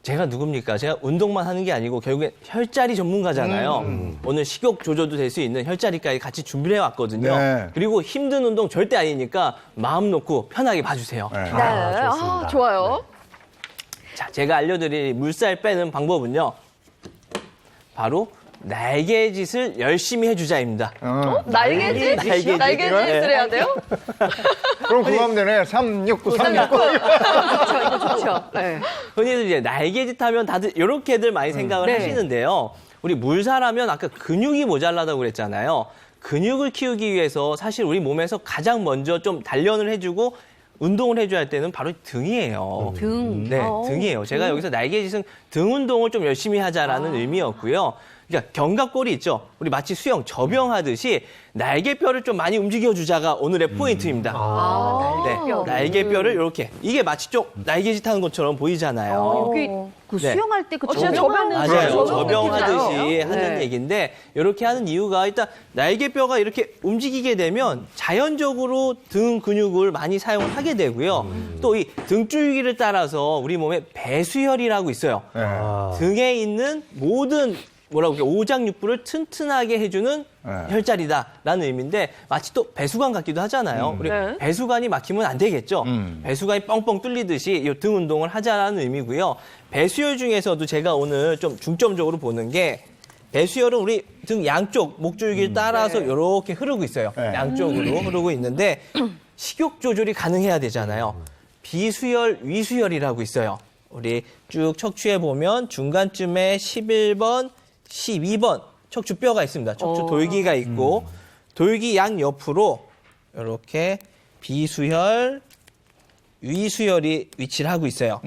제가 누굽니까? 제가 운동만 하는 게 아니고 결국엔 혈자리 전문가잖아요. 오늘 식욕 조절도 될 수 있는 혈자리까지 같이 준비를 해왔거든요. 네. 그리고 힘든 운동 절대 아니니까 마음 놓고 편하게 봐주세요. 네. 네. 아, 좋아요. 자, 제가 알려드릴 물살 빼는 방법은요. 바로 날개짓을 열심히 해주자입니다. 날개짓? 날개짓. 날개짓을 해야 돼요? 그럼 그거 하면 되네. 369, 369. 그렇죠, 이거 좋죠. 네. 흔히들 이제 날개짓 하면 다들 이렇게들 많이 생각을 네. 하시는데요. 우리 물살하면 아까 근육이 모자라다고 그랬잖아요. 근육을 키우기 위해서 사실 우리 몸에서 가장 먼저 좀 단련을 해주고 운동을 해줘야 할 때는 바로 등이에요. 등. 네, 등이에요. 제가 여기서 날개짓은 등 운동을 좀 열심히 하자라는 의미였고요. 그러니까 견갑골이 있죠. 우리 마치 수영, 접영하듯이 날개뼈를 좀 많이 움직여주자가 오늘의 포인트입니다. 날개뼈. 네, 날개뼈를 이렇게. 이게 마치 좀 날개짓 하는 것처럼 보이잖아요. 여기 그 네. 수영할 때 그 진짜 접영하는 맞아요. 저병 접영하듯이 느낌이 나요. 하는 네. 얘기인데 이렇게 하는 이유가 일단 날개뼈가 이렇게 움직이게 되면 자연적으로 등 근육을 많이 사용을 하게 되고요. 또 이 등줄기를 따라서 우리 몸에 배수혈이라고 있어요. 등에 있는 모든 오장육부를 튼튼하게 해주는 혈자리다라는 의미인데 마치 또 배수관 같기도 하잖아요. 우리 네. 배수관이 막히면 안 되겠죠. 배수관이 뻥뻥 뚫리듯이 이 등 운동을 하자라는 의미고요. 배수혈 중에서도 제가 오늘 좀 중점적으로 보는 게 배수혈은 우리 등 양쪽 목줄기를 따라서 이렇게 흐르고 있어요. 양쪽으로 흐르고 있는데 식욕 조절이 가능해야 되잖아요. 비수혈, 위수혈이라고 있어요. 우리 쭉 척추에 보면 중간쯤에 11번, 12번 척추뼈가 있습니다. 척추 돌기가 있고 돌기 양 옆으로 이렇게 비수혈, 위수혈이 위치를 하고 있어요.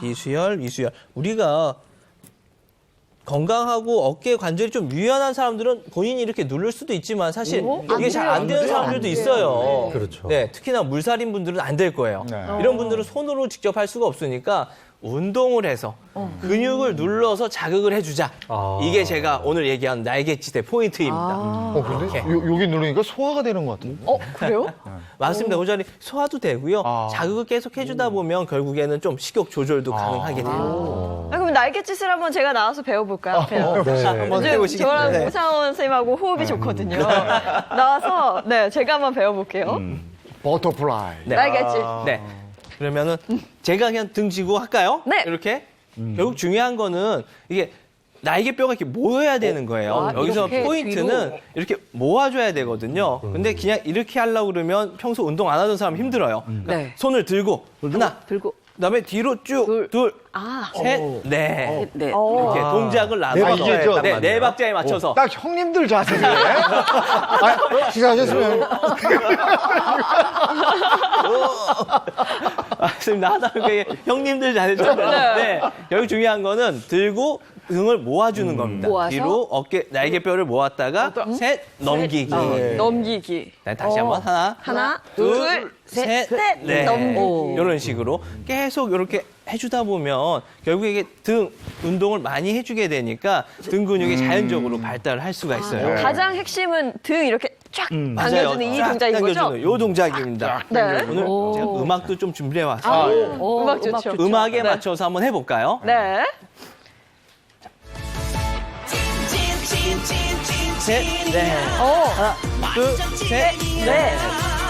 비수혈, 위수혈. 우리가 건강하고 어깨 관절이 좀 유연한 사람들은 본인이 이렇게 누를 수도 있지만 사실 이게 잘 안 되는 사람들도 있어요. 그렇죠. 네, 특히나 물살인 분들은 안 될 거예요. 네. 이런 분들은 손으로 직접 할 수가 없으니까 운동을 해서 근육을 눌러서 자극을 해주자. 이게 제가 오늘 얘기한 날개짓의 포인트입니다. 근데 여기 누르니까 소화가 되는 것 같은데. 그래요? 맞습니다. 그 자리 소화도 되고요. 자극을 계속 해주다 보면 결국에는 좀 식욕 조절도 가능하게 돼요. 그럼 날개짓을 한번 제가 나와서 배워볼까요? 앞에요? 네. 한번 요즘 해보시겠어요? 저랑 네. 오사원 선생님하고 호흡이 좋거든요. 나와서 제가 한번 배워볼게요. 버터플라이. 네. 날개짓. 네. 그러면은 제가 그냥 등 지고 할까요? 네. 이렇게. 결국 중요한 거는 이게 날개뼈가 이렇게 모여야 되는 거예요. 아, 여기서 이렇게 포인트는 뒤로. 이렇게 모아줘야 되거든요. 근데 그냥 이렇게 하려고 그러면 평소 운동 안 하던 사람 힘들어요. 네. 손을 들고 하나, 들고. 그다음에 뒤로 쭉 둘, 아. 셋, 넷. 네. 이렇게 동작을 나눠서 네 박자에 딱 네, 맞네요. 네 박자에 맞춰서 딱 형님들 자세네. 시작하셨으면. 맞습니다. 하다 보니까 형님들 자세처럼 그러는데 여기 중요한 거는 들고 등을 모아주는 겁니다. 모아서? 뒤로 어깨 날개뼈를 모았다가 셋 넘기기. 넘기기. 네, 다시 한번 하나, 둘, 셋, 넷. 넘기기. 이런 식으로 계속 이렇게 해주다 보면 결국에 이게 등 운동을 많이 해주게 되니까 등 근육이 자연적으로 발달을 할 수가 있어요. 가장 핵심은 등 이렇게 쫙 당겨주는 이 쫙 동작인 거죠? 당겨주는 요 동작입니다. 네. 오늘 제가 음악도 좀 준비해 왔어요. 음악 좋죠. 음악에 맞춰서 한번 해볼까요? 네. 셋, 넷. 하나, 둘, 셋, 네.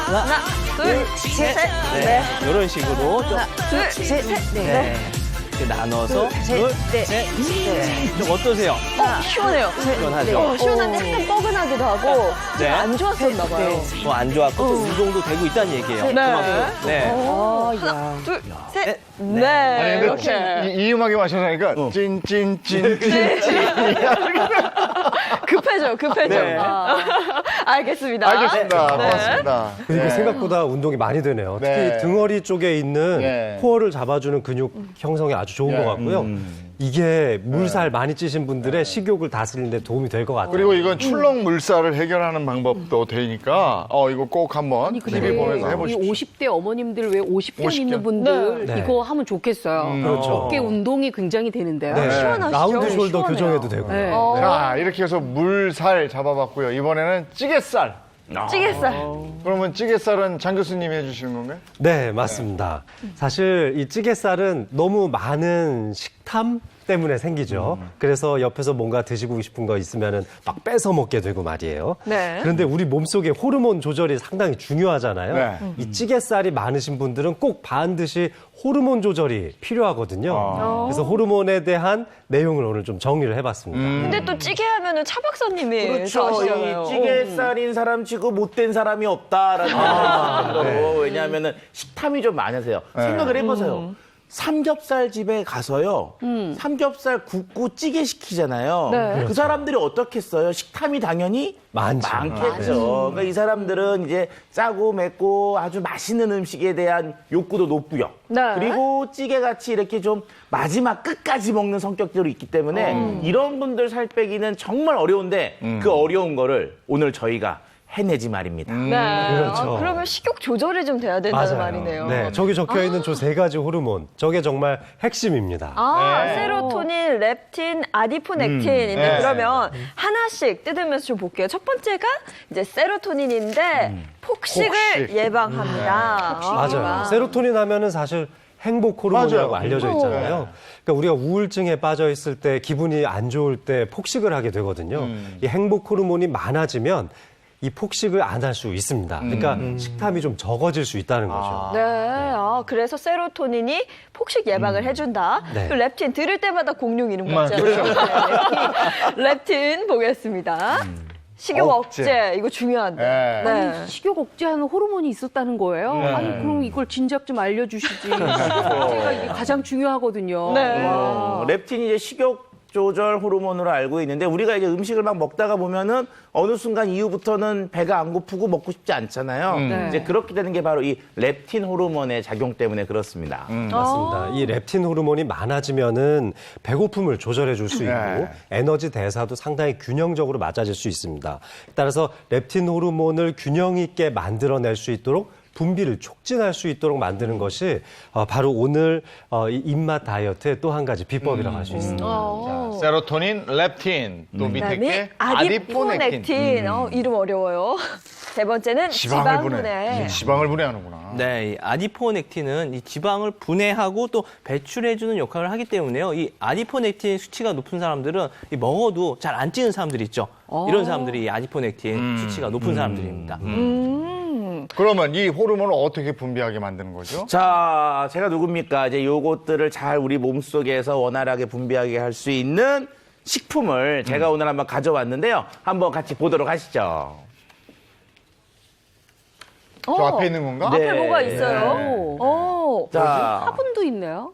하나, 둘, 셋, 넷. 이런 식으로 좀 둘, 셋, 넷. 이렇게 나눠서 둘, 셋, 넷. 좀 어떠세요? 시원해요. 시원하죠? 시원한데 약간 뻐근하기도 하고 네. 좀 안 좋았었나 봐요. 뭐 안 좋았고 또 운동도 되고 있다는 얘기예요. 네. 음악도. 네. 둘, 셋, 넷. 아니, 근데 이렇게. 이 음악에 맞춰서니까 찐찐찐찐. 급해져, 급해져. 네. 알겠습니다. 알겠습니다. 네. 고맙습니다. 그리고 네. 생각보다 운동이 많이 되네요. 특히 네. 등허리 쪽에 있는 네. 코어를 잡아주는 근육 형성에 아주 좋은 것 같고요. 이게 물살 많이 찌신 분들의 식욕을 다스리는 데 도움이 될 것 같아요. 그리고 이건 출렁 물살을 해결하는 방법도 되니까 이거 꼭 한번 TV 보면서 이 해보십시오. 50대 어머님들 왜 50대 50대? 있는 분들 네. 이거 하면 좋겠어요. 그렇죠. 어깨 운동이 굉장히 되는데요. 네. 시원하시죠? 라운드 숄더 시원해요. 교정해도 되고요. 네. 자, 이렇게 해서 물살 잡아봤고요. 이번에는 찌개살. 찌개살. 그러면 찌개살은 장 교수님이 해주시는 건가요? 네, 맞습니다. 사실 이 찌개살은 너무 많은 식탐 때문에 생기죠. 그래서 옆에서 뭔가 드시고 싶은 거 있으면은 막 뺏어 먹게 되고 말이에요. 네. 그런데 우리 몸속에 호르몬 조절이 상당히 중요하잖아요. 네. 이 찌개살이 많으신 분들은 꼭 반드시 호르몬 조절이 필요하거든요. 그래서 호르몬에 대한 내용을 오늘 좀 정리를 해봤습니다. 근데 또 찌개 하면은 차 박사님이 그렇죠. 좋아하시잖아요. 이 찌개살인 사람 치고 못된 사람이 없다라는 생각으로 왜냐하면은 식탐이 좀 많으세요. 생각을 해보세요. 삼겹살 집에 가서요. 삼겹살 굽고 찌개 시키잖아요. 네. 그 사람들이 어떻겠어요? 식탐이 당연히 많죠. 많겠죠. 그러니까 이 사람들은 이제 짜고 맵고 아주 맛있는 음식에 대한 욕구도 높고요. 네. 그리고 찌개같이 이렇게 좀 마지막 끝까지 먹는 성격들이 있기 때문에 이런 분들 살 빼기는 정말 어려운데 그 어려운 거를 오늘 저희가 해내지 말입니다. 네. 그렇죠. 그러면 식욕 조절이 좀 돼야 된다는 말이네요. 네, 저기 적혀 있는 저 세 가지 호르몬, 저게 정말 핵심입니다. 세로토닌, 렙틴, 아디포넥틴인데 네. 그러면 하나씩 뜯으면서 좀 볼게요. 첫 번째가 이제 세로토닌인데 폭식을 폭식. 예방합니다. 맞아요. 세로토닌 하면은 사실 행복 호르몬이라고 맞아요. 알려져 있잖아요. 그러니까 우리가 우울증에 빠져 있을 때 기분이 안 좋을 때 폭식을 하게 되거든요. 이 행복 호르몬이 많아지면 이 폭식을 안 할 수 있습니다. 그러니까 식탐이 좀 적어질 수 있다는 거죠. 네, 그래서 세로토닌이 폭식 예방을 해준다. 네. 그 렙틴 들을 때마다 공룡 이름 같잖아요. 렙틴 보겠습니다. 식욕 억제. 이거 중요한데. 네. 네. 식욕 억제하는 호르몬이 있었다는 거예요. 아니 그럼 이걸 진작 좀 알려주시지. 식욕 억제가 이게 가장 중요하거든요. 네. 렙틴이 이제 식욕 조절 호르몬으로 알고 있는데 우리가 이제 음식을 막 먹다가 보면은 어느 순간 이후부터는 배가 안 고프고 먹고 싶지 않잖아요. 네. 이제 그렇게 되는 게 바로 이 렙틴 호르몬의 작용 때문에 그렇습니다. 맞습니다. 이 렙틴 호르몬이 많아지면은 배고픔을 조절해 줄 수 있고 네. 에너지 대사도 상당히 균형적으로 맞아질 수 있습니다. 따라서 렙틴 호르몬을 균형 있게 만들어낼 수 있도록 분비를 촉진할 수 있도록 만드는 것이 바로 오늘 이 입맛 다이어트의 또 한 가지 비법이라고 할 수 있습니다. 자, 세로토닌, 렙틴, 또 밑에 그다음에 게 아디포넥틴. 이름 어려워요. 세 번째는 지방 분해. 지방을 분해하는구나. 네, 이 아디포넥틴은 이 지방을 분해하고 또 배출해주는 역할을 하기 때문에요. 이 아디포넥틴 수치가 높은 사람들은 이 먹어도 잘 안 찌는 사람들 있죠. 이런 사람들이 이 아디포넥틴 수치가 높은 사람들입니다. 그러면 이 호르몬을 어떻게 분비하게 만드는 거죠? 자, 제가 누굽니까? 이제 요것들을 잘 우리 몸속에서 원활하게 분비하게 할 수 있는 식품을 제가 오늘 한번 가져왔는데요. 한번 같이 보도록 하시죠. 저 앞에 있는 건가? 네. 앞에 뭐가 있어요? 오. 자, 화분도 있네요.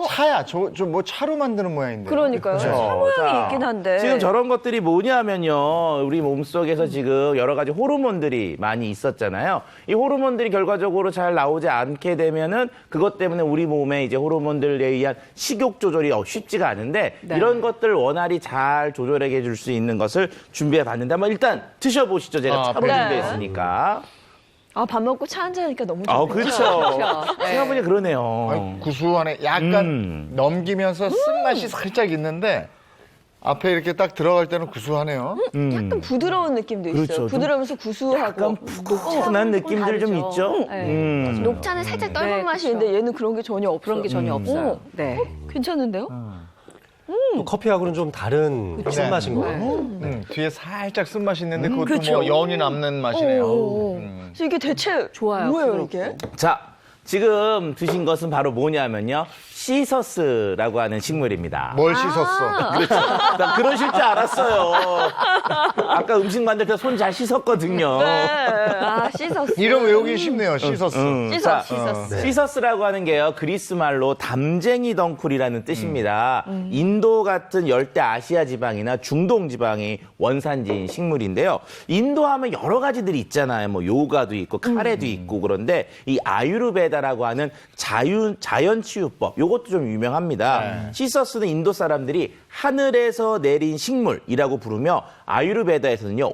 차야. 저 뭐 차로 만드는 모양인데. 그러니까요. 차 모양이 있긴 한데. 지금 저런 것들이 뭐냐면요. 우리 몸속에서 지금 여러 가지 호르몬들이 많이 있었잖아요. 이 호르몬들이 결과적으로 잘 나오지 않게 되면은 그것 때문에 우리 몸에 이제 호르몬들에 의한 식욕 조절이 쉽지가 않은데 네. 이런 것들 원활히 잘 조절해 줄 수 있는 것을 준비해 봤는데 한번 일단 드셔보시죠. 제가 차로 네. 준비했으니까. 아, 밥 먹고 차 한잔 하니까 너무 좋네요. 그렇죠. 네. 생각해보니 그러네요. 아니, 구수하네. 약간 넘기면서 쓴맛이 살짝 있는데 앞에 이렇게 딱 들어갈 때는 구수하네요. 약간 부드러운 느낌도 있어요. 그렇죠. 좀 부드러우면서 구수하고. 약간 푸근한 느낌들 좀 다르죠. 있죠? 네. 녹차는 살짝 떫은 네, 맛이 그렇죠. 있는데 얘는 그런 게 전혀 없어요. 그런 게 전혀 없어요. 네. 괜찮은데요? 또 커피하고는 좀 다른 쓴맛인 것 같아요. 뒤에 살짝 쓴맛이 있는데 그것도 그렇죠. 뭐 연이 남는 맛이네요. 오. 그래서 이게 대체 좋아요. 뭐예요, 이게? 자, 지금 드신 것은 바로 뭐냐면요. 시서스라고 하는 식물입니다. 뭘 씻었어? 나 그러실 줄 알았어요. 아까 음식 만들 때 손 잘 씻었거든요. 네. 아, 씻었어. 이름 외우기 쉽네요. 씻었어. 씻었어. 시서스라고 하는 게요. 그리스 말로 담쟁이 덩쿨이라는 뜻입니다. 인도 같은 열대 아시아 지방이나 중동 지방이 원산지인 식물인데요. 인도 하면 여러 가지들이 있잖아요. 뭐 요가도 있고 카레도 있고 그런데 이 아유르베다라고 하는 자연 치유법 요것도 좀 유명합니다. 시서스는 인도 사람들이 하늘에서 내린 식물이라고 부르며 아유르베다에서는요.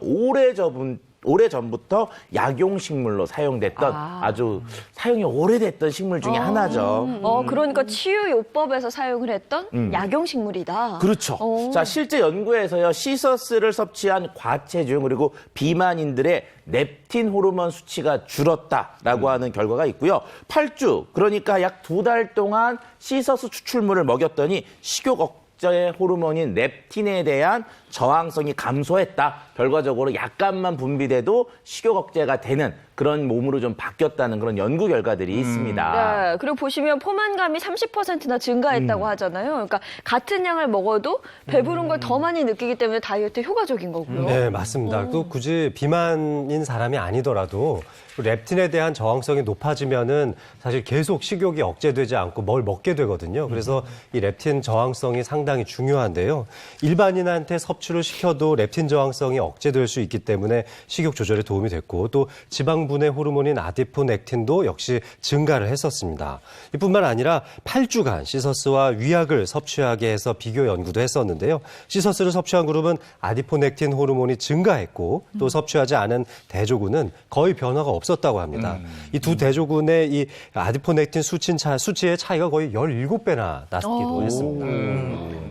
오래전부터 약용식물로 사용됐던 아주 사용이 오래됐던 식물 중에 하나죠. 그러니까 치유요법에서 사용을 했던 약용식물이다. 그렇죠. 자, 실제 연구에서요, 시서스를 섭취한 과체중 그리고 비만인들의 렙틴 호르몬 수치가 줄었다라고 하는 결과가 있고요. 8주, 그러니까 약 2달 동안 시서스 추출물을 먹였더니 식욕 억제 호르몬인 렙틴에 대한 저항성이 감소했다. 결과적으로 약간만 분비돼도 식욕 억제가 되는 그런 몸으로 좀 바뀌었다는 그런 연구 결과들이 있습니다. 네, 그리고 보시면 포만감이 30%나 증가했다고 하잖아요. 그러니까 같은 양을 먹어도 배부른 걸 더 많이 느끼기 때문에 다이어트에 효과적인 거고요. 네, 맞습니다. 또 굳이 비만인 사람이 아니더라도 렙틴에 대한 저항성이 높아지면은 사실 계속 식욕이 억제되지 않고 뭘 먹게 되거든요. 그래서 이 렙틴 저항성이 상당히 중요한데요. 일반인한테 섭취를 시켜도 렙틴 저항성이 억제될 수 있기 때문에 식욕 조절에 도움이 됐고 또 지방분해 호르몬인 아디포넥틴도 역시 증가를 했었습니다. 이뿐만 아니라 8주간 시서스와 위약을 섭취하게 해서 비교 연구도 했었는데요. 시서스를 섭취한 그룹은 아디포넥틴 호르몬이 증가했고 또 섭취하지 않은 대조군은 거의 변화가 없었다고 합니다. 이 두 대조군의 이 아디포넥틴 수치의 차이가 거의 17배나 났기도 했습니다.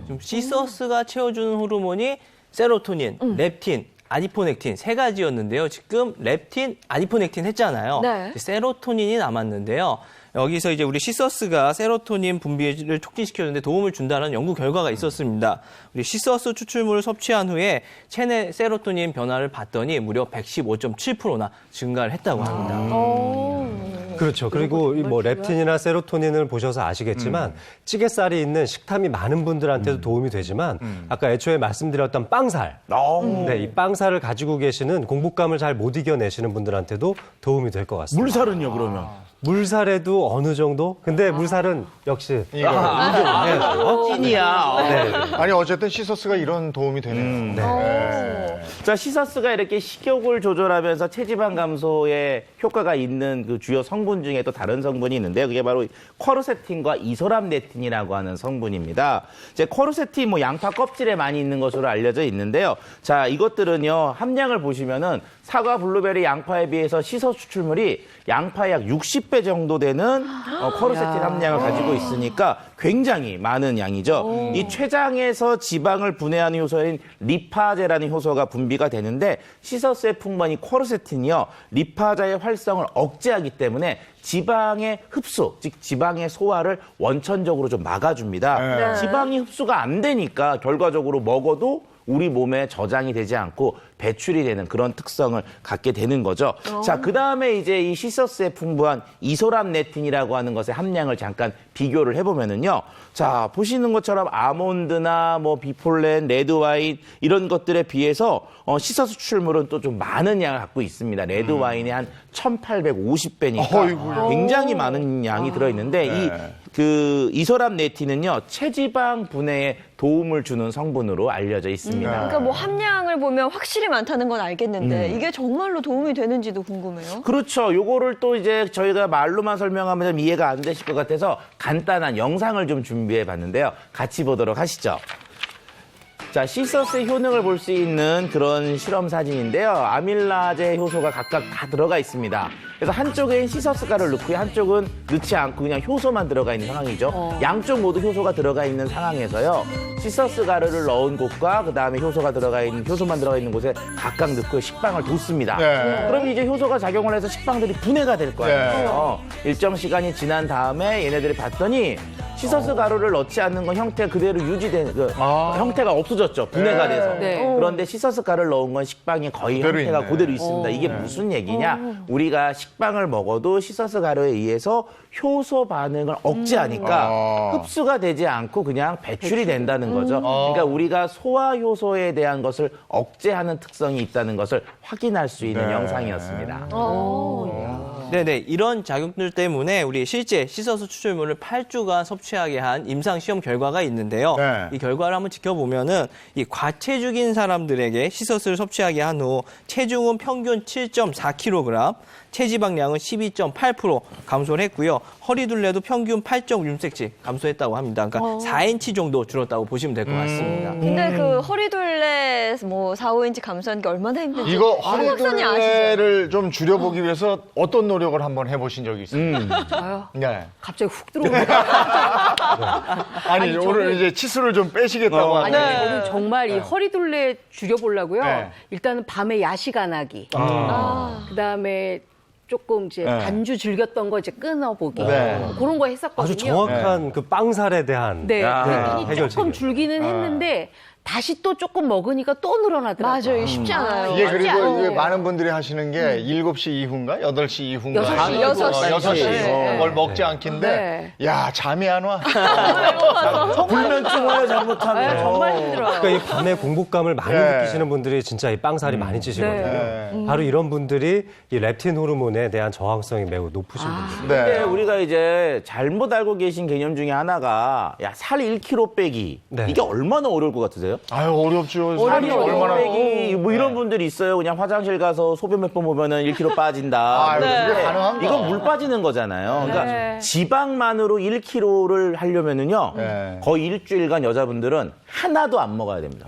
좀 시서스가 채워주는 호르몬이 세로토닌, 렙틴, 아디포넥틴 세 가지였는데요. 지금 렙틴, 아디포넥틴 했잖아요. 네. 세로토닌이 남았는데요. 여기서 이제 우리 시서스가 세로토닌 분비를 촉진시켜주는데 도움을 준다는 연구 결과가 있었습니다. 우리 시서스 추출물을 섭취한 후에 체내 세로토닌 변화를 봤더니 무려 115.7%나 증가를 했다고 합니다. 그렇죠. 그리고 이 뭐 렙틴이나 세로토닌을 보셔서 아시겠지만 찌개살이 있는 식탐이 많은 분들한테도 도움이 되지만 아까 애초에 말씀드렸던 빵살, 네, 이 빵살을 가지고 계시는 공복감을 잘 못 이겨내시는 분들한테도 도움이 될 것 같습니다. 물살은요, 그러면? 물살에도 어느 정도? 근데 물살은 역시 찐이야. 네. 아니 어쨌든 시서스가 이런 도움이 되네요. 자, 시서스가 이렇게 식욕을 조절하면서 체지방 감소에 효과가 있는 그 주요 성분 중에 또 다른 성분이 있는데요. 그게 바로 쿼르세틴과 이소람네틴이라고 하는 성분입니다. 이제 쿼르세틴 뭐 양파 껍질에 많이 있는 것으로 알려져 있는데요. 자, 이것들은요, 함량을 보시면은 사과, 블루베리, 양파에 비해서 시서스 추출물이 양파의 약 60배 정도 되는 쿼르세틴 함량을 가지고 있으니까 굉장히 많은 양이죠. 이 췌장에서 지방을 분해하는 효소인 리파제라는 효소가 분비가 되는데 시서스의 풍부한 이 쿼르세틴이요. 리파자의 활성을 억제하기 때문에 지방의 흡수, 즉 지방의 소화를 원천적으로 좀 막아줍니다. 지방이 흡수가 안 되니까 결과적으로 먹어도 우리 몸에 저장이 되지 않고 배출이 되는 그런 특성을 갖게 되는 거죠. 자, 그다음에 이제 이 시서스에 풍부한 이소람네틴이라고 하는 것의 함량을 잠깐 비교를 해보면은요. 자, 보시는 것처럼 아몬드나 뭐 비폴렌, 레드와인 이런 것들에 비해서 시서스 추출물은 또 좀 많은 양을 갖고 있습니다. 레드와인이 한 1850배니까 굉장히 많은 양이 들어있는데 이 이소람네틴은요 체지방 분해에 도움을 주는 성분으로 알려져 있습니다. 그러니까 뭐 함량을 보면 확실히 많다는 건 알겠는데 이게 정말로 도움이 되는지도 궁금해요. 그렇죠. 요거를 또 이제 저희가 말로만 설명하면 좀 이해가 안 되실 것 같아서 간단한 영상을 좀 준비해 봤는데요. 같이 보도록 하시죠. 자, 시서스의 효능을 볼 수 있는 그런 실험 사진인데요. 아밀라제 효소가 각각 다 들어가 있습니다. 그래서 한쪽엔 시서스 가루를 넣고요. 한쪽은 넣지 않고 그냥 효소만 들어가 있는 상황이죠. 양쪽 모두 효소가 들어가 있는 상황에서요. 시서스 가루를 넣은 곳과 그다음에 효소만 들어가 있는 곳에 각각 넣고 식빵을 뒀습니다. 네. 그럼 이제 효소가 작용을 해서 식빵들이 분해가 될 거예요. 일정 시간이 지난 다음에 얘네들이 봤더니 시서스 가루를 넣지 않는 건 형태가 그대로 유지된 형태가 없어졌죠. 분해가 돼서. 네. 그런데 시서스 가루를 넣은 건 식빵이 거의 그대로 형태가 있네. 그대로 있습니다. 이게 무슨 얘기냐? 우리가 식빵을 먹어도 시서스 가루에 의해서 효소 반응을 억제하니까 흡수가 되지 않고 그냥 배출이 된다는 거죠. 그러니까 우리가 소화 효소에 대한 것을 억제하는 특성이 있다는 것을 확인할 수 있는 네. 영상이었습니다. 네네, 이런 작용들 때문에 우리 실제 시서스 추출물을 8주간 섭취하게 한 임상 시험 결과가 있는데요. 네. 이 결과를 한번 지켜보면은 이 과체중인 사람들에게 시서스를 섭취하게 한 후 체중은 평균 7.4kg, 체지방량은 12.8% 감소를 했고요. 허리둘레도 평균 8.6cm 감소했다고 합니다. 그러니까 4인치 정도 줄었다고 보시면 될 것 같습니다. 근데 그 허리둘레 뭐 4, 5인치 감소하는 게 얼마나 힘든지 이거 박사님 아시죠? 허리둘레를 좀 줄여보기 위해서 어떤 노력을 한번 해보신 적이 있어요? 아유, 네. 갑자기 훅 들어오네. 아니, 오늘 이제 치수를 좀 빼시겠다고 아니, 하는데. 저는 정말 이 허리둘레 줄여보려고요. 네. 일단은 밤에 야식 안 하기. 그다음에 조금 이제 네. 반주 즐겼던 거 이제 끊어보기. 네. 그런 거 했었거든요. 아주 정확한 그 빵살에 대한 네, 네, 조금 해결책이에요. 줄기는 했는데 다시 또 조금 먹으니까 또 늘어나더라고요. 맞아요. 쉽지 않아요. 이게 쉽지 그리고 않아요. 이게 많은 분들이 하시는 게 7시 이후인가? 8시 이후인가? 여섯 시, 여섯 시. 6시. 네. 뭘 먹지 않긴데. 네. 야, 잠이 안 와. 불면증 와요, 잘못하면. 네, 정말 힘들어요. 그러니까 이 밤에 공복감을 많이 네. 느끼시는 분들이 진짜 이 빵살이 많이 찌시거든요. 네. 바로 이런 분들이 이 렙틴 호르몬에 대한 저항성이 매우 높으신 분들이에요. 근데 네. 우리가 이제 잘못 알고 계신 개념 중에 하나가 살 1kg 빼기. 네. 이게 얼마나 어려울 것 같으세요? 아유, 어렵죠. 살이 살이 얼마나. 빼기 뭐 이런 분들이 있어요. 그냥 화장실 가서 소변 몇 번 보면은 1kg 빠진다. 아, 그게 근데 가능한가? 이건 물 빠지는 거잖아요. 그러니까 네. 지방만으로 1kg를 하려면은요. 네. 거의 일주일간 여자분들은 하나도 안 먹어야 됩니다.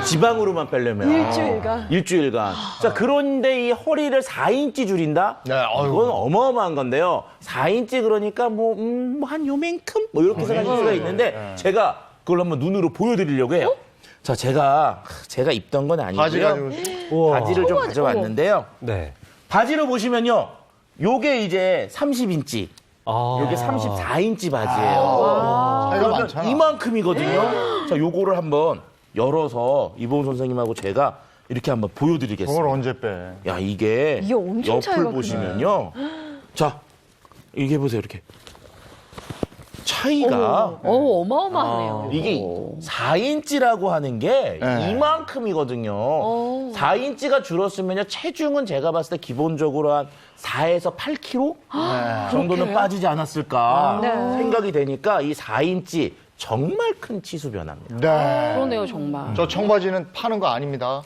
지방으로만 빼려면. 일주일간? 일주일간. 자, 그런데 이 허리를 4인치 줄인다? 네, 어휴. 이건 어마어마한 건데요. 4인치 그러니까 한 요만큼? 뭐 이렇게 생각할 수가 있는데 제가 그걸 한번 눈으로 보여드리려고 해요. 자, 제가 입던 건 바지 아니고요. 가지고. 우와. 바지를 좀 가져왔는데요. 네. 바지를 보시면요. 요게 이제 30인치, 아. 요게 34인치 바지예요. 차이가 그러면 많잖아. 이만큼이거든요. 자, 요거를 한번 열어서 이보은 선생님하고 제가 이렇게 한번 보여드리겠습니다. 그걸 언제 빼? 야, 이게 이게 엄청 차이가 옆을 보시면요. 자, 이게 보세요, 이렇게. 차이가 어마어마하네요. 이게 4인치라고 하는 게 네. 이만큼이거든요. 4인치가 줄었으면요. 체중은 제가 봤을 때 기본적으로 한 4에서 8kg 정도는 빠지지 않았을까 생각이 되니까 이 4인치 정말 큰 치수 변화입니다. 네. 그러네요, 정말. 저 청바지는 파는 거 아닙니다.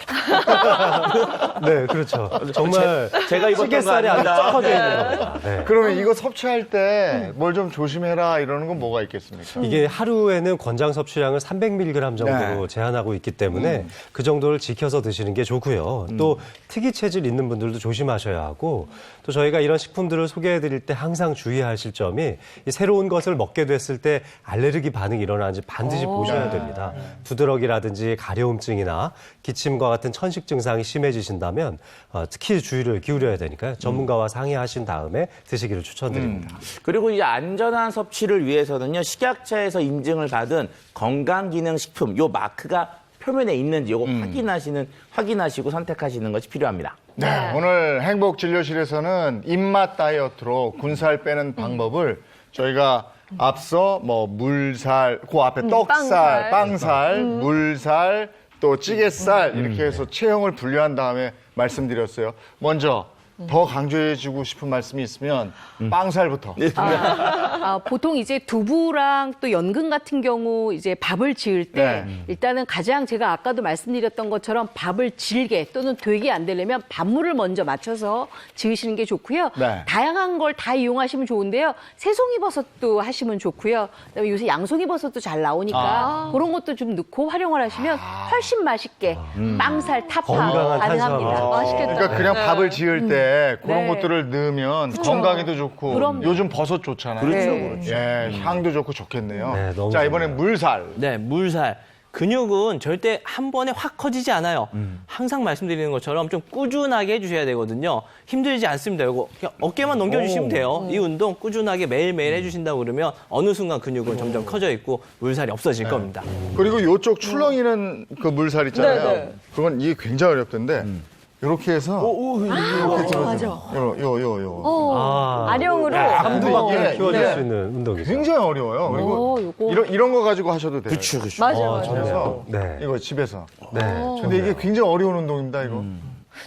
네, 그렇죠. 정말 제가 입었던 거 시계살이 아주 아닙니다. 쩍어져 있는 겁니다. 네. 그러면 이거 섭취할 때 뭘 좀 조심해라 이러는 건 뭐가 있겠습니까? 이게 하루에는 권장 섭취량을 300mg 정도로 네. 제한하고 있기 때문에 그 정도를 지켜서 드시는 게 좋고요. 또 특이 체질 있는 분들도 조심하셔야 하고 또 저희가 이런 식품들을 소개해 드릴 때 항상 주의하실 점이 이 새로운 것을 먹게 됐을 때 알레르기 반응이 일어나는지 반드시 보셔야 됩니다. 두드러기라든지 가려움증이나 기침과 같은 천식 증상이 심해지신다면 특히 주의를 기울여야 되니까요. 전문가와 상의하신 다음에 드시기를 추천드립니다. 그리고 이 안전한 섭취를 위해서는요. 식약처에서 인증을 받은 건강기능식품 요 마크가 표면에 있는지 요거 확인하시고 선택하시는 것이 필요합니다. 네, 오늘 행복진료실에서는 입맛 다이어트로 군살 빼는 방법을 저희가 앞서 뭐 물살, 그 앞에 떡살, 빵살, 물살, 또 찌개살 이렇게 해서 체형을 분류한 다음에 말씀드렸어요. 먼저 더 강조해주고 싶은 말씀이 있으면 빵살부터. 보통 이제 두부랑 또 연근 같은 경우 이제 밥을 지을 때 네. 일단은 가장 제가 아까도 말씀드렸던 것처럼 밥을 질게 또는 되게 안 되려면 밥물을 먼저 맞춰서 지으시는 게 좋고요. 네. 다양한 걸 다 이용하시면 좋은데요. 새송이버섯도 하시면 좋고요. 그다음에 요새 양송이버섯도 잘 나오니까 그런 것도 좀 넣고 활용을 하시면 훨씬 맛있게 빵살 타파 건강한 가능합니다. 탄수화물. 맛있겠다. 그러니까 그냥 밥을 지을 때 그런 네. 것들을 넣으면 건강에도 좋고 그럼요. 요즘 버섯 좋잖아요. 그렇죠. 예, 향도 좋고 좋겠네요. 네, 너무 자, 이번엔 좋네요. 물살. 네, 물살. 근육은 절대 한 번에 확 커지지 않아요. 항상 말씀드리는 것처럼 좀 꾸준하게 해주셔야 되거든요. 힘들지 않습니다. 이거 그냥 어깨만 넘겨주시면 돼요. 이 운동 꾸준하게 매일매일 해주신다고 그러면 어느 순간 근육은 점점 커져 있고 물살이 없어질 겁니다. 그리고 요쪽 출렁이는 그 물살 있잖아요. 네, 네. 그건 이게 굉장히 어렵던데 이렇게 해서 이렇게 들어서 요. 아령으로. 감도막을 키워줄 네. 수 있는 운동이죠. 굉장히 어려워요. 그리고 요거. 이런 거 가지고 하셔도 돼요. 그렇죠. 맞아요. 그래서 네. 이거 집에서. 네. 근데 이게 굉장히 어려운 운동입니다, 이거.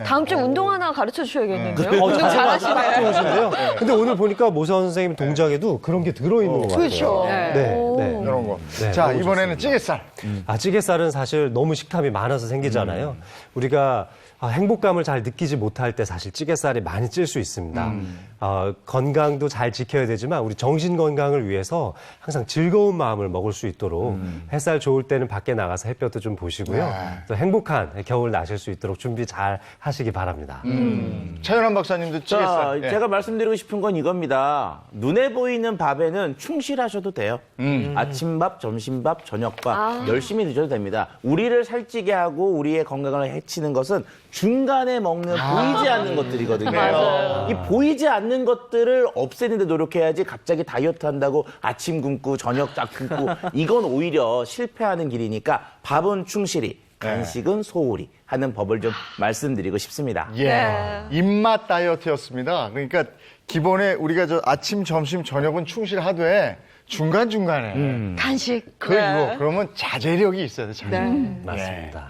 다음 주에 운동 하나 가르쳐 주셔야겠는데요. 운동 잘하시나요? 좋으신데요. 근데 오늘 보니까 모선 선생님 동작에도 그런 게 들어있는 것 같아요. 그렇죠. 네. 네. 이런 거. 네, 자, 너무 이번에는 찌개살. 찌개살은 사실 너무 식탐이 많아서 생기잖아요. 우리가 행복감을 잘 느끼지 못할 때 사실 찌개살이 많이 찔 수 있습니다. 건강도 잘 지켜야 되지만 우리 정신 건강을 위해서 항상 즐거운 마음을 먹을 수 있도록 햇살 좋을 때는 밖에 나가서 햇볕도 좀 보시고요. 또 행복한 겨울 나실 수 있도록 준비 잘 하시기 바랍니다. 차윤환 박사님도 자, 찌개살. 예. 제가 말씀드리고 싶은 건 이겁니다. 눈에 보이는 밥에는 충실하셔도 돼요. 아침밥, 점심밥, 저녁밥 열심히 드셔도 됩니다. 우리를 살찌게 하고 우리의 건강을 해치는 것은 중간에 먹는 보이지 않는 것들이거든요. 이 보이지 않는 것들을 없애는 데 노력해야지 갑자기 다이어트 한다고 아침 굶고 저녁 딱 굶고 이건 오히려 실패하는 길이니까 밥은 충실히 간식은 소홀히 하는 법을 좀 말씀드리고 싶습니다. 예. 입맛 다이어트였습니다. 그러니까 기본에 우리가 저 아침, 점심, 저녁은 충실하되 중간중간에 간식. 이거 그러면 자제력이 있어야 돼. 자제력. 맞습니다.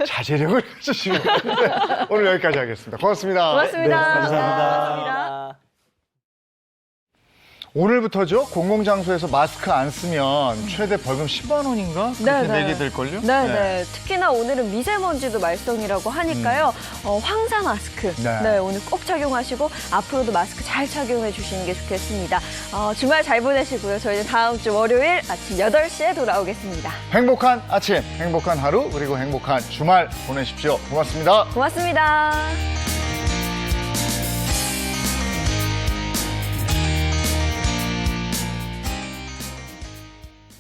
자제력을 해주시면 되는데 오늘 여기까지 하겠습니다. 고맙습니다. 고맙습니다. 감사합니다. 오늘부터죠. 공공장소에서 마스크 안 쓰면 최대 벌금 10만 원인가? 그렇게 내게 될걸요? 네. 특히나 오늘은 미세먼지도 말썽이라고 하니까요. 황사 마스크. 네. 오늘 꼭 착용하시고 앞으로도 마스크 잘 착용해 주시는 게 좋겠습니다. 주말 잘 보내시고요. 저희는 다음 주 월요일 아침 8시에 돌아오겠습니다. 행복한 아침, 행복한 하루, 그리고 행복한 주말 보내십시오. 고맙습니다. 고맙습니다.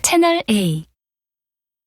채널 A